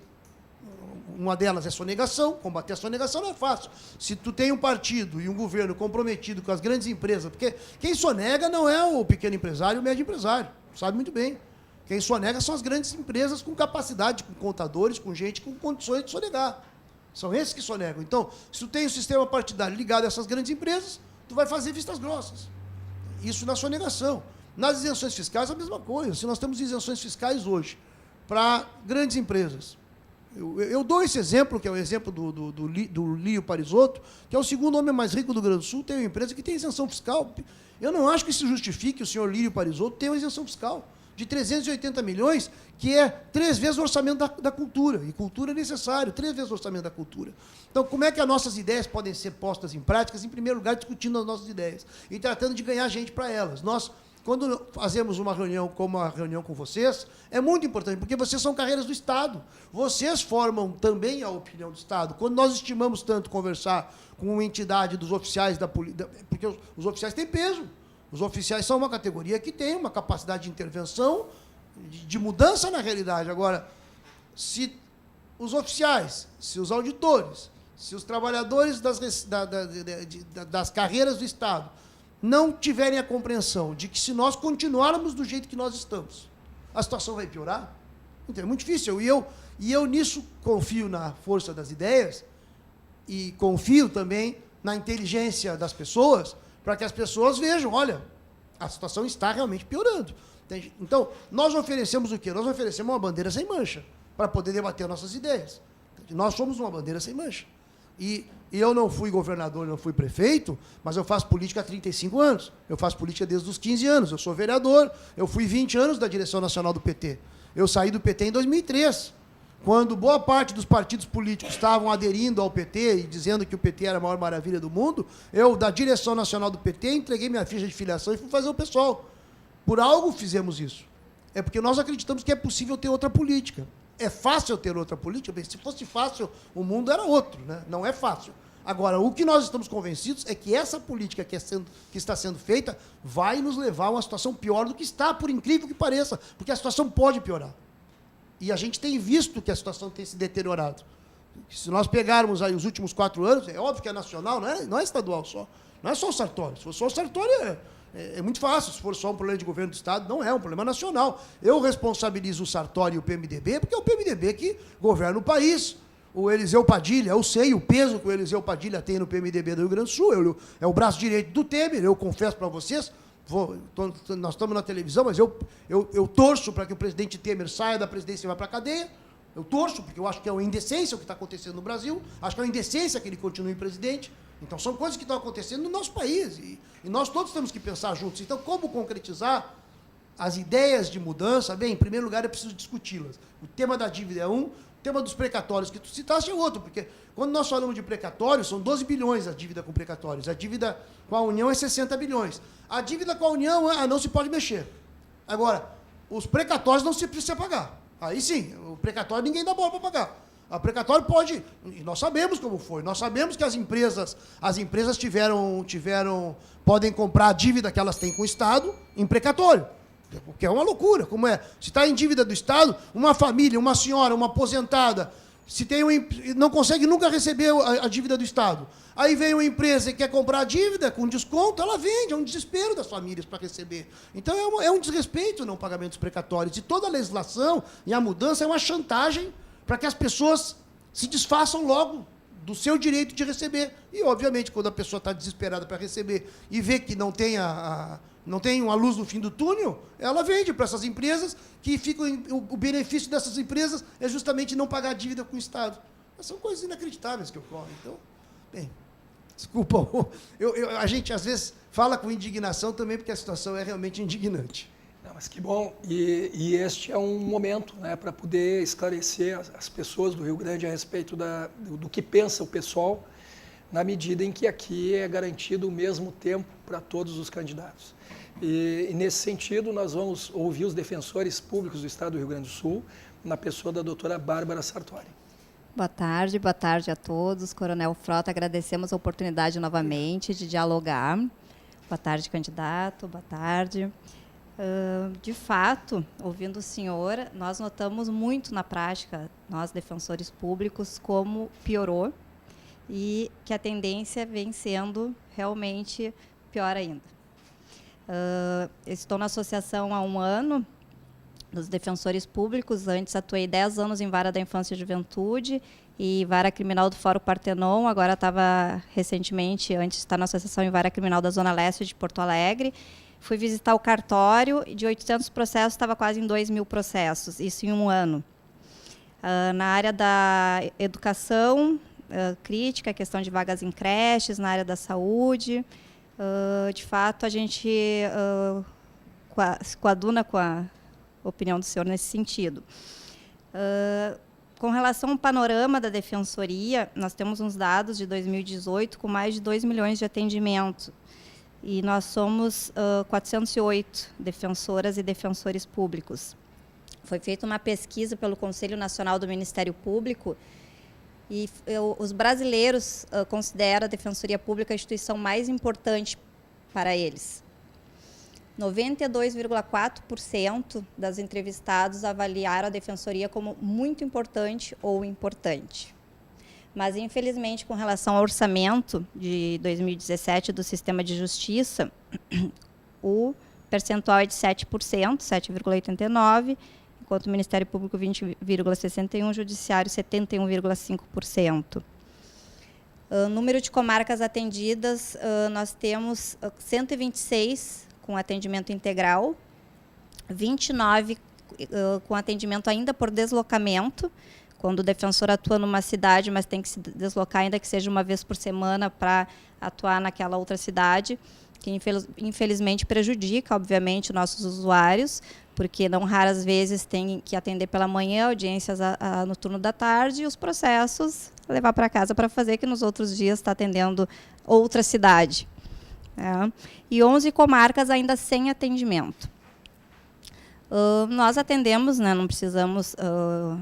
Uma delas é sonegação. Combater a sonegação não é fácil. Se tu tem um partido e um governo comprometido com as grandes empresas, porque quem sonega não é o pequeno empresário e o médio empresário, sabe muito bem. Quem sonega são as grandes empresas com capacidade, com contadores, com gente com condições de sonegar. São esses que sonegam. Então, se tu tem um sistema partidário ligado a essas grandes empresas, tu vai fazer vistas grossas. Isso na sonegação. Nas isenções fiscais, a mesma coisa. Se nós temos isenções fiscais hoje para grandes empresas, eu dou esse exemplo, que é o exemplo do Lírio Parisotto, que é o segundo homem mais rico do Rio Grande do Sul, tem uma empresa que tem isenção fiscal. Eu não acho que isso justifique o senhor Lírio Parisotto ter uma isenção fiscal de 380 milhões, que é 3 vezes o orçamento da cultura. E cultura é necessário, 3 vezes o orçamento da cultura. Então, como é que as nossas ideias podem ser postas em práticas? Em primeiro lugar, discutindo as nossas ideias e tratando de ganhar gente para elas. Nós, quando fazemos uma reunião como a reunião com vocês, é muito importante, porque vocês são carreiras do Estado. Vocês formam também a opinião do Estado. Quando nós estimamos tanto conversar com uma entidade dos oficiais da polícia, porque os oficiais têm peso. Os oficiais são uma categoria que tem uma capacidade de intervenção, de mudança na realidade. Agora, se os oficiais, se os auditores, se os trabalhadores das carreiras do Estado não tiverem a compreensão de que, se nós continuarmos do jeito que nós estamos, a situação vai piorar, então é muito difícil. E eu nisso confio na força das ideias e confio também na inteligência das pessoas, para que as pessoas vejam, olha, a situação está realmente piorando. Então, nós oferecemos o quê? Nós oferecemos uma bandeira sem mancha, para poder debater nossas ideias. Nós somos uma bandeira sem mancha. E eu não fui governador, não fui prefeito, mas eu faço política há 35 anos. Eu faço política desde os 15 anos. Eu sou vereador, eu fui 20 anos da direção nacional do PT. Eu saí do PT em 2003. Quando boa parte dos partidos políticos estavam aderindo ao PT e dizendo que o PT era a maior maravilha do mundo, eu, da direção nacional do PT, entreguei minha ficha de filiação e fui fazer o pessoal. Por algo fizemos isso. É porque nós acreditamos que é possível ter outra política. É fácil ter outra política? Bem, se fosse fácil, o mundo era outro, né? Não é fácil. Agora, o que nós estamos convencidos é que essa política que está sendo feita vai nos levar a uma situação pior do que está, por incrível que pareça, porque a situação pode piorar. E a gente tem visto que a situação tem se deteriorado. Se nós pegarmos aí os últimos 4 anos, é óbvio que é nacional, não é estadual só. Não é só o Sartori. Se for só o Sartori, é muito fácil. Se for só um problema de governo do Estado, não é um problema nacional. Eu responsabilizo o Sartori e o PMDB, porque é o PMDB que governa o país. O Eliseu Padilha, eu sei o peso que o Eliseu Padilha tem no PMDB do Rio Grande do Sul. É o braço direito do Temer, eu confesso para vocês. Nós estamos na televisão, mas eu torço para que o presidente Temer saia da presidência e vá para a cadeia. Eu torço, porque eu acho que é uma indecência o que está acontecendo no Brasil. Acho que é uma indecência que ele continue presidente. Então, são coisas que estão acontecendo no nosso país. E nós todos temos que pensar juntos. Então, como concretizar as ideias de mudança? Bem, em primeiro lugar, é preciso discuti-las. O tema da dívida é um, o tema dos precatórios que tu citaste é outro, porque quando nós falamos de precatórios, são 12 bilhões a dívida com precatórios. A dívida com a União é 60 bilhões. A dívida com a União não se pode mexer. Agora, os precatórios não se precisa pagar. Aí sim, o precatório ninguém dá bola para pagar. A precatório pode, e nós sabemos como foi, nós sabemos que as empresas podem comprar a dívida que elas têm com o Estado em precatório, o que é uma loucura. Como é? Se está em dívida do Estado, uma família, uma senhora, uma aposentada, Se tem não consegue nunca receber a dívida do Estado. Aí vem uma empresa que quer comprar a dívida com desconto, ela vende, é um desespero das famílias para receber. Então é um desrespeito não pagamentos precatórios. E toda a legislação e a mudança é uma chantagem para que as pessoas se desfaçam logo do seu direito de receber. E, obviamente, quando a pessoa está desesperada para receber e vê que não tem não tem uma luz no fim do túnel, ela vende para essas empresas, que ficam o benefício dessas empresas é justamente não pagar a dívida com o Estado. Mas são coisas inacreditáveis que ocorrem. Então, bem, desculpa, a gente às vezes fala com indignação também, porque a situação é realmente indignante. Não, mas que bom. E este é um momento, né, para poder esclarecer as pessoas do Rio Grande a respeito do que pensa o pessoal, na medida em que aqui é garantido o mesmo tempo para todos os candidatos. E nesse sentido, nós vamos ouvir os defensores públicos do Estado do Rio Grande do Sul, na pessoa da doutora Bárbara Sartori. Boa tarde a todos. Coronel Frota, agradecemos a oportunidade novamente de dialogar. Boa tarde, candidato. Boa tarde. De fato, ouvindo o senhor, nós notamos muito na prática, nós defensores públicos, como piorou e que a tendência vem sendo realmente pior ainda. Estou na associação há 1 ano, dos defensores públicos. Antes atuei 10 anos em vara da infância e juventude e vara criminal do Fórum Partenon. Agora estava recentemente, antes de estar na associação, em vara criminal da Zona Leste de Porto Alegre. Fui visitar o cartório e de 800 processos estava quase em 2.000 processos, isso em 1 ano. Na área da educação, crítica, questão de vagas em creches, na área da saúde. De fato, a gente se coaduna com a opinião do senhor nesse sentido. Com relação ao panorama da defensoria, nós temos uns dados de 2018 com mais de 2 milhões de atendimentos. E nós somos 408 defensoras e defensores públicos. Foi feita uma pesquisa pelo Conselho Nacional do Ministério Público e os brasileiros consideram a Defensoria Pública a instituição mais importante para eles. 92,4% das entrevistados avaliaram a Defensoria como muito importante ou importante. Mas, infelizmente, com relação ao orçamento de 2017 do Sistema de Justiça, o percentual é de 7%, 7,89%, enquanto o Ministério Público 20,61%, o Judiciário 71,5%. Número de comarcas atendidas, nós temos 126 com atendimento integral, 29 com atendimento ainda por deslocamento, quando o defensor atua numa cidade, mas tem que se deslocar, ainda que seja uma vez por semana, para atuar naquela outra cidade, que infelizmente prejudica, obviamente, os nossos usuários, porque não raras vezes tem que atender pela manhã, audiências no turno da tarde, e os processos levar para casa para fazer, que nos outros dias está atendendo outra cidade. E 11 comarcas ainda sem atendimento. Nós atendemos, né, não precisamos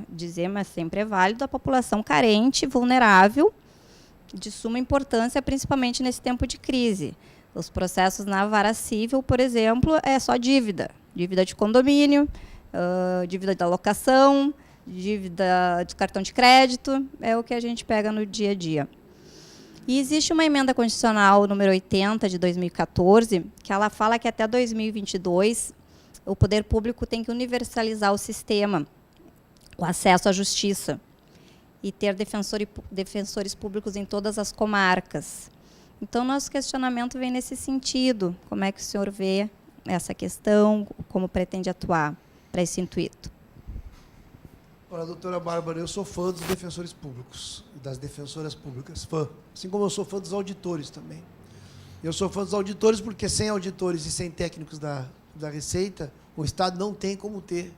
dizer, mas sempre é válido, a população carente, vulnerável, de suma importância, principalmente nesse tempo de crise. Os processos na vara civil, por exemplo, é só dívida. Dívida de condomínio, dívida da locação, dívida de cartão de crédito, é o que a gente pega no dia a dia. E existe uma emenda constitucional número 80 de 2014, que ela fala que até 2022 o poder público tem que universalizar o sistema, o acesso à justiça, e ter defensores públicos em todas as comarcas. Então, nosso questionamento vem nesse sentido. Como é que o senhor vê essa questão, como pretende atuar para esse intuito? Olha, doutora Bárbara, eu sou fã dos defensores públicos, das defensoras públicas, fã. Assim como eu sou fã dos auditores também. Eu sou fã dos auditores porque sem auditores e sem técnicos da Receita, o Estado não tem como ter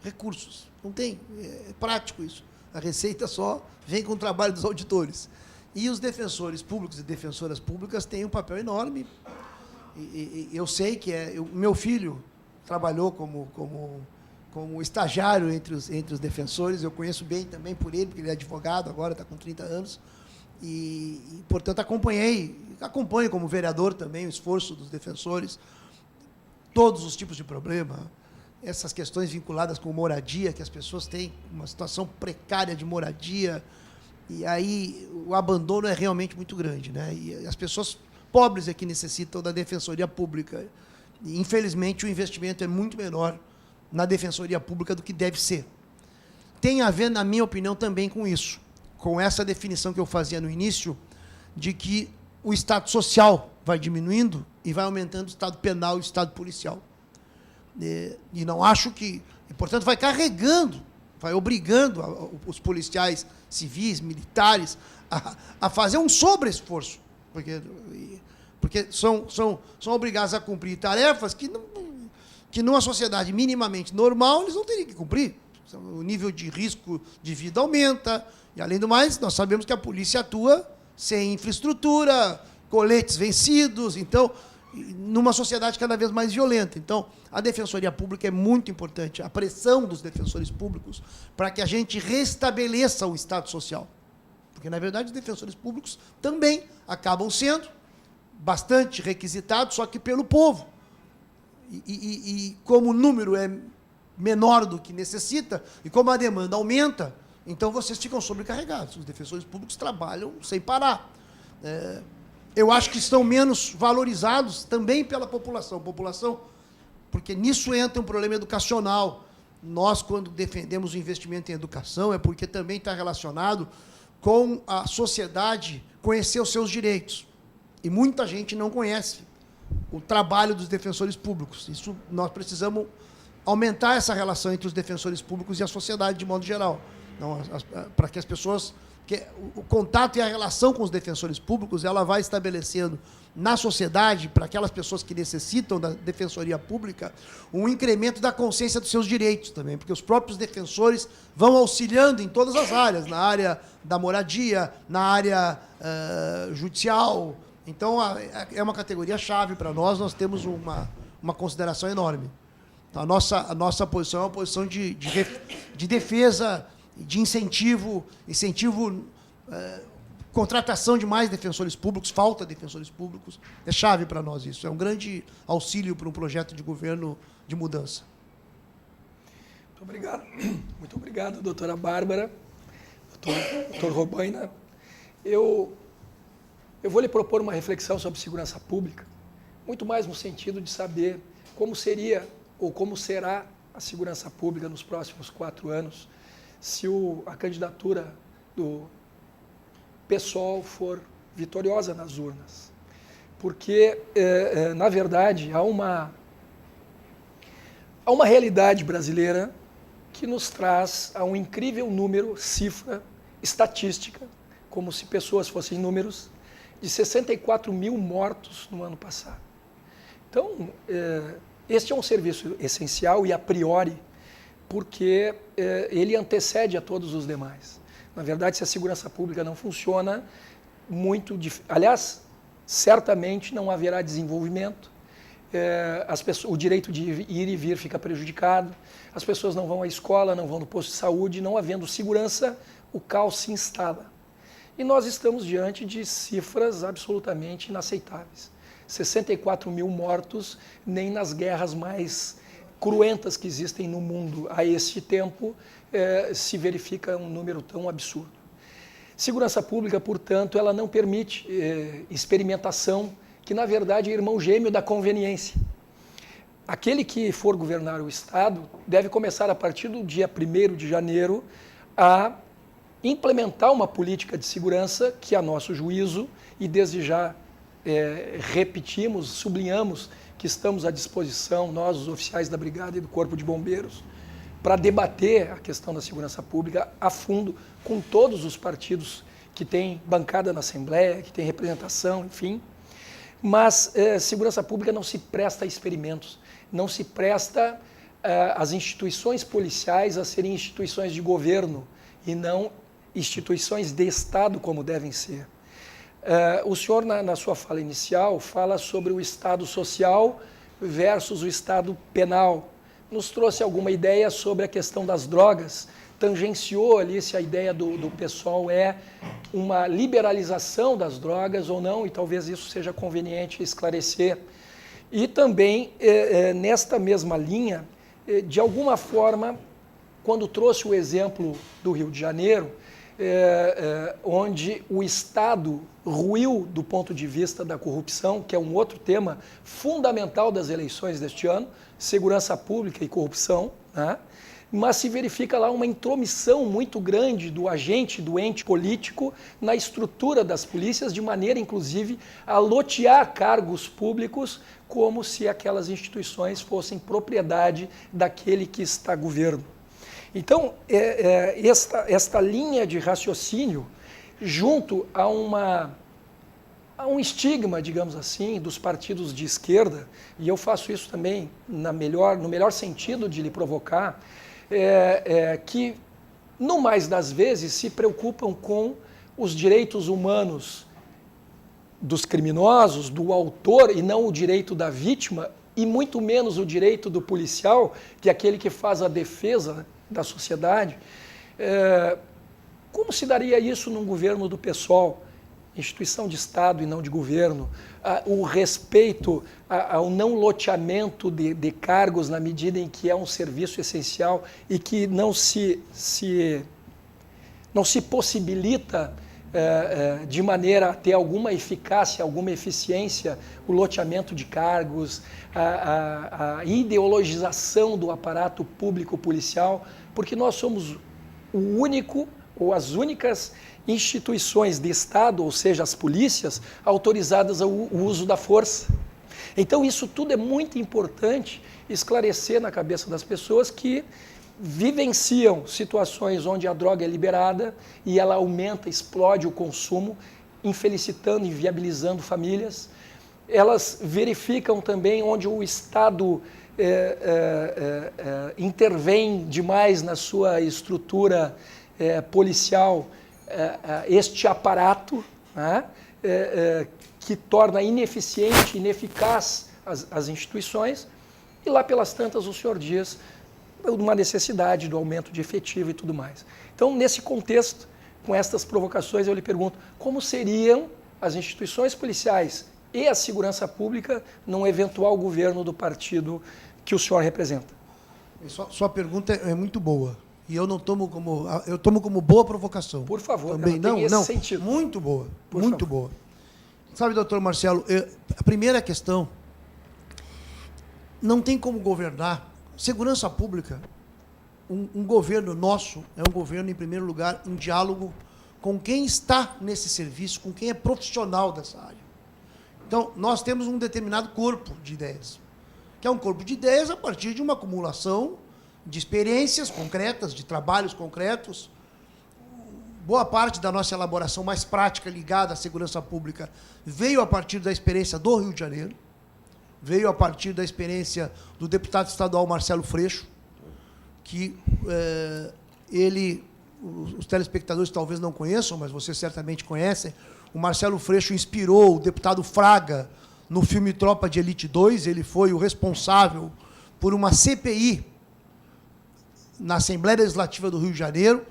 recursos. Não tem. É prático isso. A Receita só vem com o trabalho dos auditores. E os defensores públicos e defensoras públicas têm um papel enorme. E eu sei que o meu filho trabalhou como estagiário entre os defensores. Eu conheço bem também por ele, porque ele é advogado, agora está com 30 anos. E portanto, acompanho como vereador também o esforço dos defensores, todos os tipos de problema. essas questões vinculadas com moradia, que as pessoas têm uma situação precária de moradia, e aí o abandono é realmente muito grande, né? E as pessoas pobres é que necessitam da Defensoria Pública. E, infelizmente, o investimento é muito menor na Defensoria Pública do que deve ser. Tem a ver, na minha opinião, também com isso, com essa definição que eu fazia no início, de que o Estado social vai diminuindo e vai aumentando o Estado penal e o Estado policial. E não acho que... E, portanto, vai carregando, vai obrigando os policiais civis, militares, a fazer um sobre-esforço, porque são obrigados a cumprir tarefas que numa sociedade minimamente normal eles não teriam que cumprir. O nível de risco de vida aumenta, e, além do mais, nós sabemos que a polícia atua sem infraestrutura, coletes vencidos, então, numa sociedade cada vez mais violenta. Então, a Defensoria Pública é muito importante, a pressão dos defensores públicos para que a gente restabeleça o Estado social. Porque, na verdade, os defensores públicos também acabam sendo bastante requisitados, só que pelo povo. E como o número é menor do que necessita, e como a demanda aumenta, então vocês ficam sobrecarregados. Os defensores públicos trabalham sem parar. Eu acho que estão menos valorizados também pela população. Porque nisso entra um problema educacional. Nós, quando defendemos o investimento em educação, é porque também está relacionado com a sociedade conhecer os seus direitos. E muita gente não conhece o trabalho dos defensores públicos. Isso, nós precisamos aumentar essa relação entre os defensores públicos e a sociedade, de modo geral. Para que as pessoas... o contato e a relação com os defensores públicos, ela vai estabelecendo na sociedade, para aquelas pessoas que necessitam da defensoria pública, um incremento da consciência dos seus direitos também, porque os próprios defensores vão auxiliando em todas as áreas, na área da moradia, na área judicial. Então, é uma categoria-chave para nós temos uma consideração enorme. A nossa posição é uma posição de defesa, de incentivo, contratação de mais defensores públicos, falta de defensores públicos, é chave para nós isso. É um grande auxílio para um projeto de governo de mudança. Muito obrigado. Muito obrigado, doutora Bárbara, doutor Robaina. Eu vou lhe propor uma reflexão sobre segurança pública, muito mais no sentido de saber como seria ou como será a segurança pública nos próximos 4 anos, se a candidatura do PSOL for vitoriosa nas urnas. Porque, na verdade, há uma realidade brasileira que nos traz a um incrível número, cifra, estatística, como se pessoas fossem números, de 64 mil mortos no ano passado. Então, este é um serviço essencial e a priori, porque ele antecede a todos os demais. Na verdade, se a segurança pública não funciona, aliás, certamente não haverá desenvolvimento, o direito de ir e vir fica prejudicado, as pessoas não vão à escola, não vão no posto de saúde, não havendo segurança, o caos se instala. E nós estamos diante de cifras absolutamente inaceitáveis. 64 mil mortos, nem nas guerras mais cruentas que existem no mundo a este tempo, se verifica um número tão absurdo. Segurança pública, portanto, ela não permite experimentação, que na verdade é irmão gêmeo da conveniência. Aquele que for governar o Estado deve começar a partir do dia 1º de janeiro a implementar uma política de segurança que, a nosso juízo, e desde já repetimos, sublinhamos que estamos à disposição, nós, os oficiais da Brigada e do Corpo de Bombeiros, para debater a questão da segurança pública a fundo com todos os partidos que têm bancada na Assembleia, que têm representação, enfim. Mas segurança pública não se presta a experimentos, não se presta às instituições policiais a serem instituições de governo e não instituições de Estado como devem ser. O senhor, na sua fala inicial, fala sobre o Estado social versus o Estado penal. Nos trouxe alguma ideia sobre a questão das drogas, tangenciou ali se a ideia do PSOL é uma liberalização das drogas ou não, e talvez isso seja conveniente esclarecer. E também, nesta mesma linha, de alguma forma, quando trouxe o exemplo do Rio de Janeiro, onde o Estado ruiu do ponto de vista da corrupção, que é um outro tema fundamental das eleições deste ano, segurança pública e corrupção, né? Mas se verifica lá uma intromissão muito grande do agente, do ente político na estrutura das polícias, de maneira, inclusive, a lotear cargos públicos como se aquelas instituições fossem propriedade daquele que está governo. Então, esta linha de raciocínio, junto a um estigma, digamos assim, dos partidos de esquerda, e eu faço isso também no melhor sentido de lhe provocar, que, no mais das vezes, se preocupam com os direitos humanos dos criminosos, do autor, e não o direito da vítima, e muito menos o direito do policial, que é aquele que faz a defesa da sociedade. Como se daria isso num governo do PSOL? Instituição de Estado e não de governo, o respeito ao não loteamento de cargos na medida em que é um serviço essencial e que não se possibilita de maneira a ter alguma eficácia, alguma eficiência, o loteamento de cargos, a ideologização do aparato público policial, porque nós somos o único ou as únicas instituições de Estado, ou seja, as polícias, autorizadas ao uso da força. Então, isso tudo é muito importante esclarecer na cabeça das pessoas que vivenciam situações onde a droga é liberada e ela aumenta, explode o consumo, infelicitando, inviabilizando famílias. Elas verificam também onde o Estado intervém demais na sua estrutura policial, este aparato, né, que torna ineficiente, ineficaz as instituições, e lá pelas tantas o senhor diz uma necessidade do aumento de efetivo e tudo mais. Então, nesse contexto, com estas provocações, eu lhe pergunto, como seriam as instituições policiais e a segurança pública num eventual governo do partido que o senhor representa? Sua pergunta é muito boa. E eu tomo como boa provocação. Por favor, também tem esse sentido. Muito boa, Por muito favor. boa. Sabe, doutor Marcelo, a primeira questão, não tem como governar. Segurança pública, um governo nosso, é um governo, em primeiro lugar, em diálogo com quem está nesse serviço, com quem é profissional dessa área. Então, nós temos um determinado corpo de ideias, que é um corpo de ideias a partir de uma acumulação de experiências concretas, de trabalhos concretos. Boa parte da nossa elaboração mais prática ligada à segurança pública veio a partir da experiência do Rio de Janeiro, veio a partir da experiência do deputado estadual Marcelo Freixo, que os telespectadores talvez não conheçam, mas vocês certamente conhecem. O Marcelo Freixo inspirou o deputado Fraga no filme Tropa de Elite 2, ele foi o responsável por uma CPI na Assembleia Legislativa do Rio de Janeiro,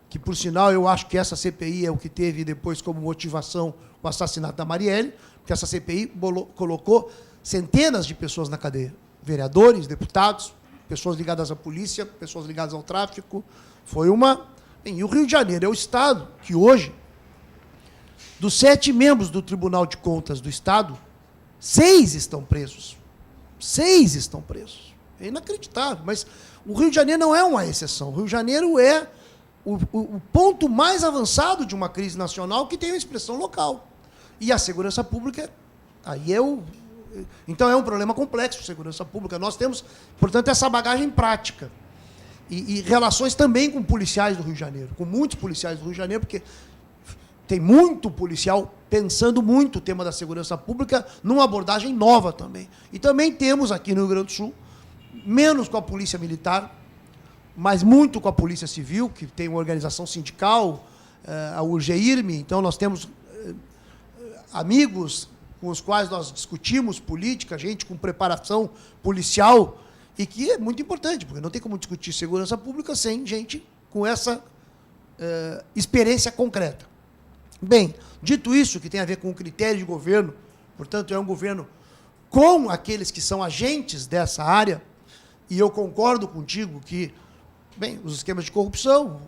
que, por sinal, eu acho que essa CPI é o que teve depois como motivação o assassinato da Marielle, porque essa CPI colocou centenas de pessoas na cadeia. Vereadores, deputados, pessoas ligadas à polícia, pessoas ligadas ao tráfico. Foi uma... E o Rio de Janeiro é o Estado que hoje, dos 7 membros do Tribunal de Contas do Estado, 6 estão presos. 6 estão presos. É inacreditável, mas o Rio de Janeiro não é uma exceção. O Rio de Janeiro é o ponto mais avançado de uma crise nacional que tem uma expressão local. E a segurança pública, aí então é um problema complexo, segurança pública. Nós temos, portanto, essa bagagem prática. E relações também com policiais do Rio de Janeiro, com muitos policiais do Rio de Janeiro, porque tem muito policial pensando muito o tema da segurança pública numa abordagem nova também. E também temos aqui no Rio Grande do Sul, menos com a polícia militar, mas muito com a polícia civil, que tem uma organização sindical, a URGEIRME. Então, nós temos amigos com os quais nós discutimos política, gente com preparação policial, e que é muito importante, porque não tem como discutir segurança pública sem gente com essa experiência concreta. Bem, dito isso, que tem a ver com o critério de governo, portanto, é um governo com aqueles que são agentes dessa área, e eu concordo contigo que, bem, os esquemas de corrupção,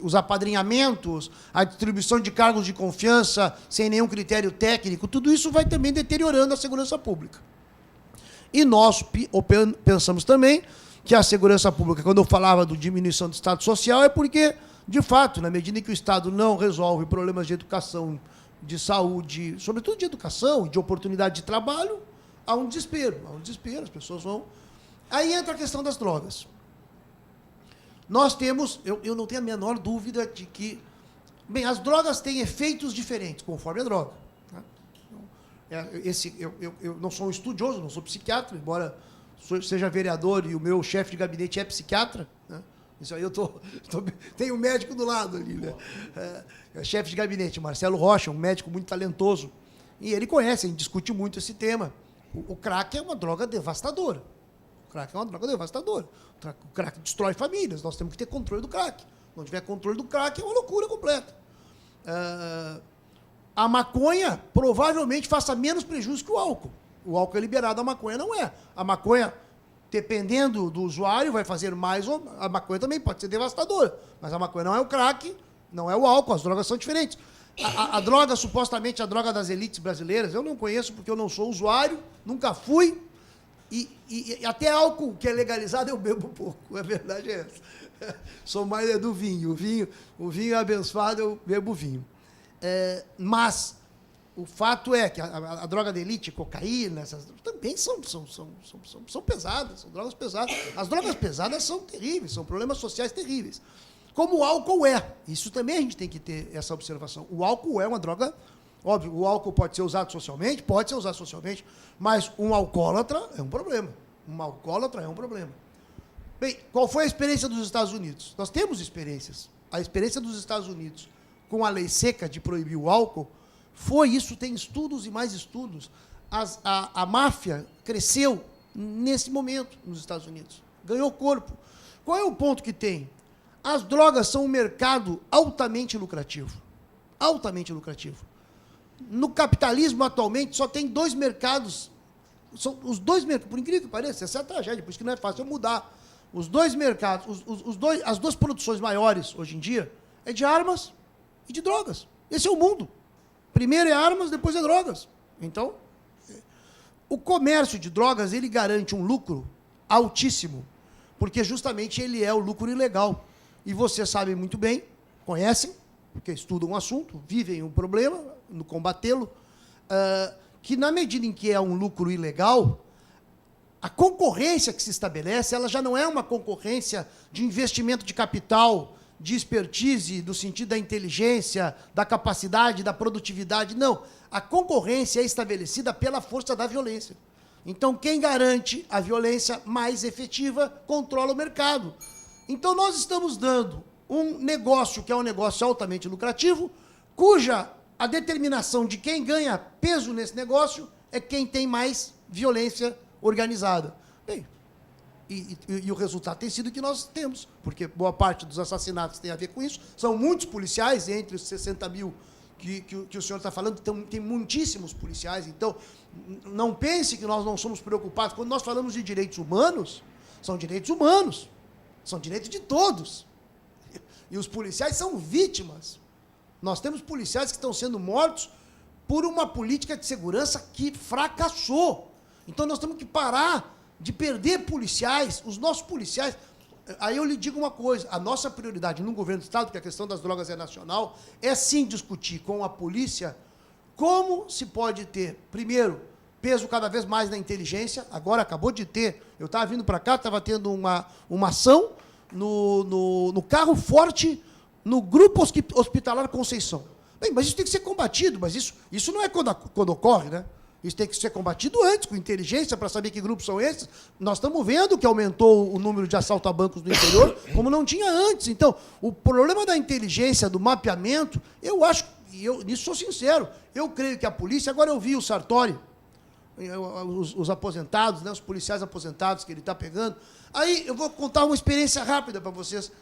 os apadrinhamentos, a distribuição de cargos de confiança sem nenhum critério técnico, tudo isso vai também deteriorando a segurança pública. E nós pensamos também que a segurança pública, quando eu falava de diminuição do Estado social, é porque, de fato, na medida em que o Estado não resolve problemas de educação, de saúde, sobretudo de educação e de oportunidade de trabalho, há um desespero, as pessoas vão... Aí entra a questão das drogas. Nós temos, eu não tenho a menor dúvida de que, bem, as drogas têm efeitos diferentes conforme a droga. Tá? Eu não sou um estudioso, não sou psiquiatra, embora seja vereador e o meu chefe de gabinete é psiquiatra. Né? Isso aí tem um médico do lado ali, né? Chefe de gabinete, Marcelo Rocha, um médico muito talentoso. E ele conhece, a gente discute muito esse tema. O crack é uma droga devastadora. O crack é uma droga devastadora. O crack destrói famílias. Nós temos que ter controle do crack. Se não tiver controle do crack, é uma loucura completa. A maconha provavelmente faça menos prejuízo que o álcool. O álcool é liberado, a maconha não é. A maconha, dependendo do usuário, vai fazer mais ou... A maconha também pode ser devastadora. Mas a maconha não é o crack, não é o álcool. As drogas são diferentes. A droga, supostamente, a droga das elites brasileiras, eu não conheço porque eu não sou usuário, nunca fui. E até álcool que é legalizado eu bebo pouco, a verdade é essa. Sou mais do vinho. O vinho é abençoado, eu bebo vinho. Mas o fato é que a droga da elite, cocaína, essas também são pesadas, são drogas pesadas. As drogas pesadas são terríveis, são problemas sociais terríveis. Como o álcool é. Isso também a gente tem que ter essa observação. O álcool é uma droga... Óbvio, o álcool pode ser usado socialmente, mas um alcoólatra é um problema. Um alcoólatra é um problema. Bem, qual foi a experiência dos Estados Unidos? Nós temos experiências. A experiência dos Estados Unidos com a lei seca de proibir o álcool foi isso, tem estudos e mais estudos. A máfia cresceu nesse momento nos Estados Unidos. Ganhou corpo. Qual é o ponto que tem? As drogas são um mercado altamente lucrativo. Altamente lucrativo. No capitalismo, atualmente, só tem dois mercados. São os dois mercados, por incrível que pareça, essa é a tragédia, por isso que não é fácil mudar. Os dois mercados, as duas produções maiores, hoje em dia, é de armas e de drogas. Esse é o mundo. Primeiro é armas, depois é drogas. Então, o comércio de drogas, ele garante um lucro altíssimo, porque justamente ele é o lucro ilegal. E vocês sabem muito bem, conhecem, porque estudam o assunto, vivem o problema, no combatê-lo, que na medida em que é um lucro ilegal, a concorrência que se estabelece, ela já não é uma concorrência de investimento de capital, de expertise, do sentido da inteligência, da capacidade, da produtividade, não. A concorrência é estabelecida pela força da violência. Então, quem garante a violência mais efetiva controla o mercado. Então, nós estamos dando um negócio que é um negócio altamente lucrativo, cuja a determinação de quem ganha peso nesse negócio é quem tem mais violência organizada. Bem, e o resultado tem sido o que nós temos, porque boa parte dos assassinatos tem a ver com isso. São muitos policiais, entre os 60 mil que o senhor está falando, tem muitíssimos policiais. Então, não pense que nós não somos preocupados. Quando nós falamos de direitos humanos, são direitos humanos. São direitos de todos. E os policiais são vítimas. Nós temos policiais que estão sendo mortos por uma política de segurança que fracassou. Então, nós temos que parar de perder policiais, os nossos policiais. Aí eu lhe digo uma coisa, a nossa prioridade no governo do Estado, porque a questão das drogas é nacional, é sim discutir com a polícia como se pode ter, primeiro, peso cada vez mais na inteligência. Agora acabou de ter, eu estava vindo para cá, estava tendo uma ação no Carro Forte, no Grupo Hospitalar Conceição. Bem, mas isso tem que ser combatido, mas isso não é quando ocorre, né? Isso tem que ser combatido antes, com inteligência, para saber que grupos são esses. Nós estamos vendo que aumentou o número de assalto a bancos no interior, como não tinha antes. Então, o problema da inteligência, do mapeamento, eu acho, e eu nisso sou sincero, eu creio que a polícia, agora eu vi o Sartori, os aposentados, né, os policiais aposentados que ele está pegando. Aí eu vou contar uma experiência rápida para vocês.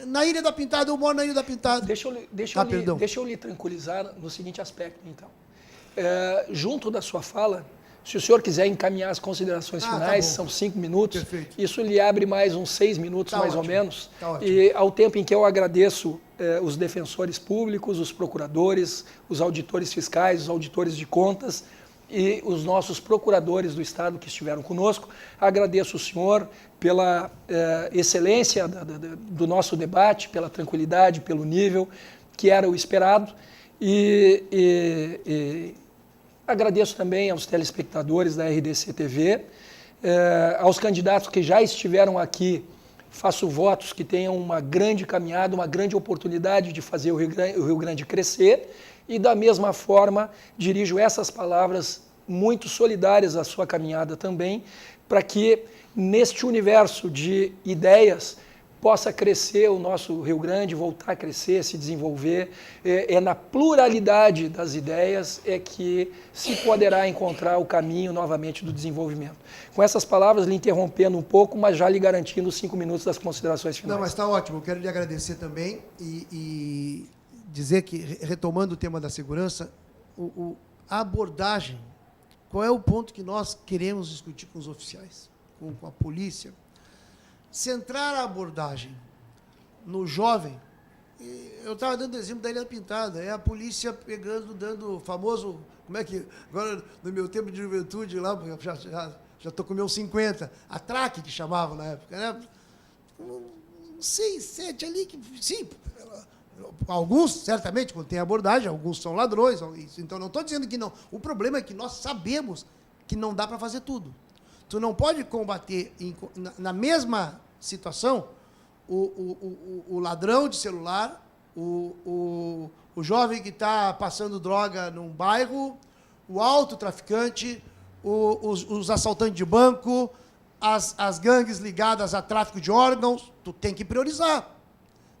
Na Ilha da Pintada, eu moro na Ilha da Pintada. Deixa eu lhe tranquilizar no seguinte aspecto, então. Junto da sua fala, Se o senhor quiser encaminhar as considerações finais, tá bom. são 5 minutos, Perfeito. isso lhe abre mais uns 6 minutos, Tá mais ou ótimo. menos. Tá ótimo. E ao tempo em que eu agradeço os defensores públicos, os procuradores, os auditores fiscais, os auditores de contas e os nossos procuradores do Estado que estiveram conosco, agradeço o senhor pela excelência do nosso debate, pela tranquilidade, pelo nível que era o esperado e agradeço também aos telespectadores da RDC TV, aos candidatos que já estiveram aqui, faço votos que tenham uma grande caminhada, uma grande oportunidade de fazer o Rio Grande crescer e, da mesma forma, dirijo essas palavras muito solidárias à sua caminhada também, para que, neste universo de ideias, possa crescer o nosso Rio Grande, voltar a crescer, se desenvolver. É na pluralidade das ideias é que se poderá encontrar o caminho novamente do desenvolvimento. Com essas palavras, lhe interrompendo um pouco, mas já lhe garantindo os 5 minutos das considerações finais. Não, mas está ótimo. Eu quero lhe agradecer também e dizer que, retomando o tema da segurança, a abordagem, qual é o ponto que nós queremos discutir com os oficiais, com a polícia? Centrar a abordagem no jovem. Eu estava dando exemplo da Ilha Pintada, é a polícia pegando, dando o famoso, como é que, agora no meu tempo de juventude, lá, já estou com meus 50, a traque que chamavam na época, né? 6, 7 ali, que, sim, alguns, certamente, quando tem abordagem, alguns são ladrões, então não estou dizendo que não. O problema é que nós sabemos que não dá para fazer tudo. Tu não pode combater, na mesma situação, o ladrão de celular, o jovem que está passando droga num bairro, o autotraficante, os assaltantes de banco, as gangues ligadas a tráfico de órgãos. Tu tem que priorizar.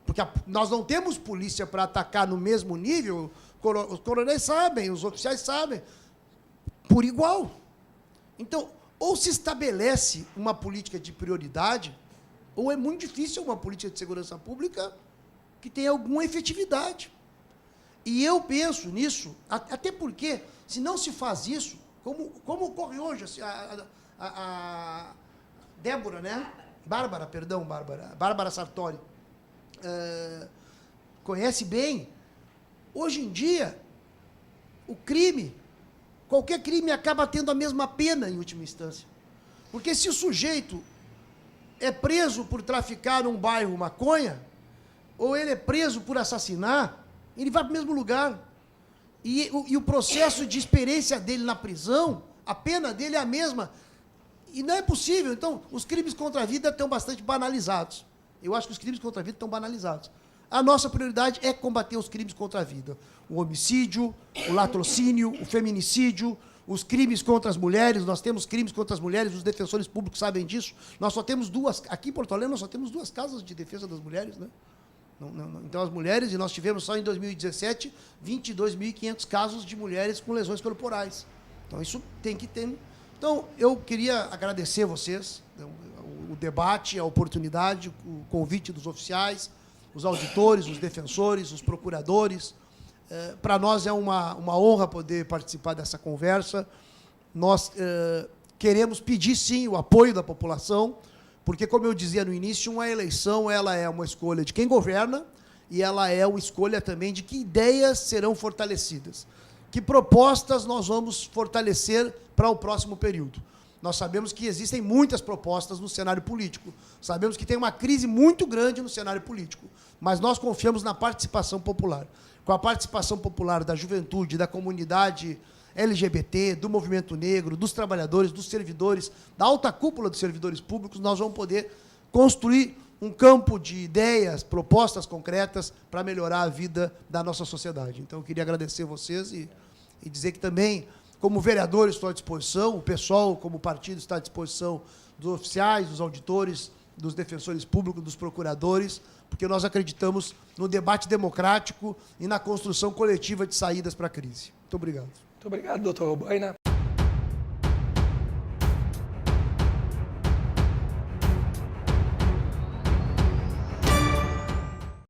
Porque nós não temos polícia para atacar no mesmo nível, os coronéis sabem, os oficiais sabem, por igual. Então, ou se estabelece uma política de prioridade, ou é muito difícil uma política de segurança pública que tenha alguma efetividade. E eu penso nisso, até porque, se não se faz isso, como ocorre hoje, assim, a Débora, né? Bárbara Sartori, conhece bem, hoje em dia, o crime, qualquer crime acaba tendo a mesma pena em última instância. Porque se o sujeito é preso por traficar num bairro maconha, ou ele é preso por assassinar, ele vai para o mesmo lugar. E o processo de experiência dele na prisão, a pena dele é a mesma. E não é possível. Então, os crimes contra a vida estão bastante banalizados. Eu acho que os crimes contra a vida estão banalizados. A nossa prioridade é combater os crimes contra a vida. O homicídio, o latrocínio, o feminicídio, os crimes contra as mulheres. Nós temos crimes contra as mulheres, os defensores públicos sabem disso. Nós só temos aqui em Porto Alegre, nós só temos 2 casas de defesa das mulheres, né? Então, as mulheres, e nós tivemos só em 2017, 22.500 casos de mulheres com lesões corporais. Então, isso tem que ter. Então, eu queria agradecer a vocês, o debate, a oportunidade, o convite dos oficiais, os auditores, os defensores, os procuradores. Para nós é uma honra poder participar dessa conversa. Nós queremos pedir, sim, o apoio da população, porque, como eu dizia no início, uma eleição ela é uma escolha de quem governa e ela é uma escolha também de que ideias serão fortalecidas, que propostas nós vamos fortalecer para o próximo período. Nós sabemos que existem muitas propostas no cenário político, sabemos que tem uma crise muito grande no cenário político, mas nós confiamos na participação popular. Com a participação popular da juventude, da comunidade LGBT, do movimento negro, dos trabalhadores, dos servidores, da alta cúpula dos servidores públicos, nós vamos poder construir um campo de ideias, propostas concretas para melhorar a vida da nossa sociedade. Então, eu queria agradecer vocês e dizer que também, como vereador, estou à disposição, o pessoal, como partido, está à disposição dos oficiais, dos auditores, dos defensores públicos, dos procuradores, porque nós acreditamos no debate democrático e na construção coletiva de saídas para a crise. Muito obrigado. Muito obrigado, doutor Robaina.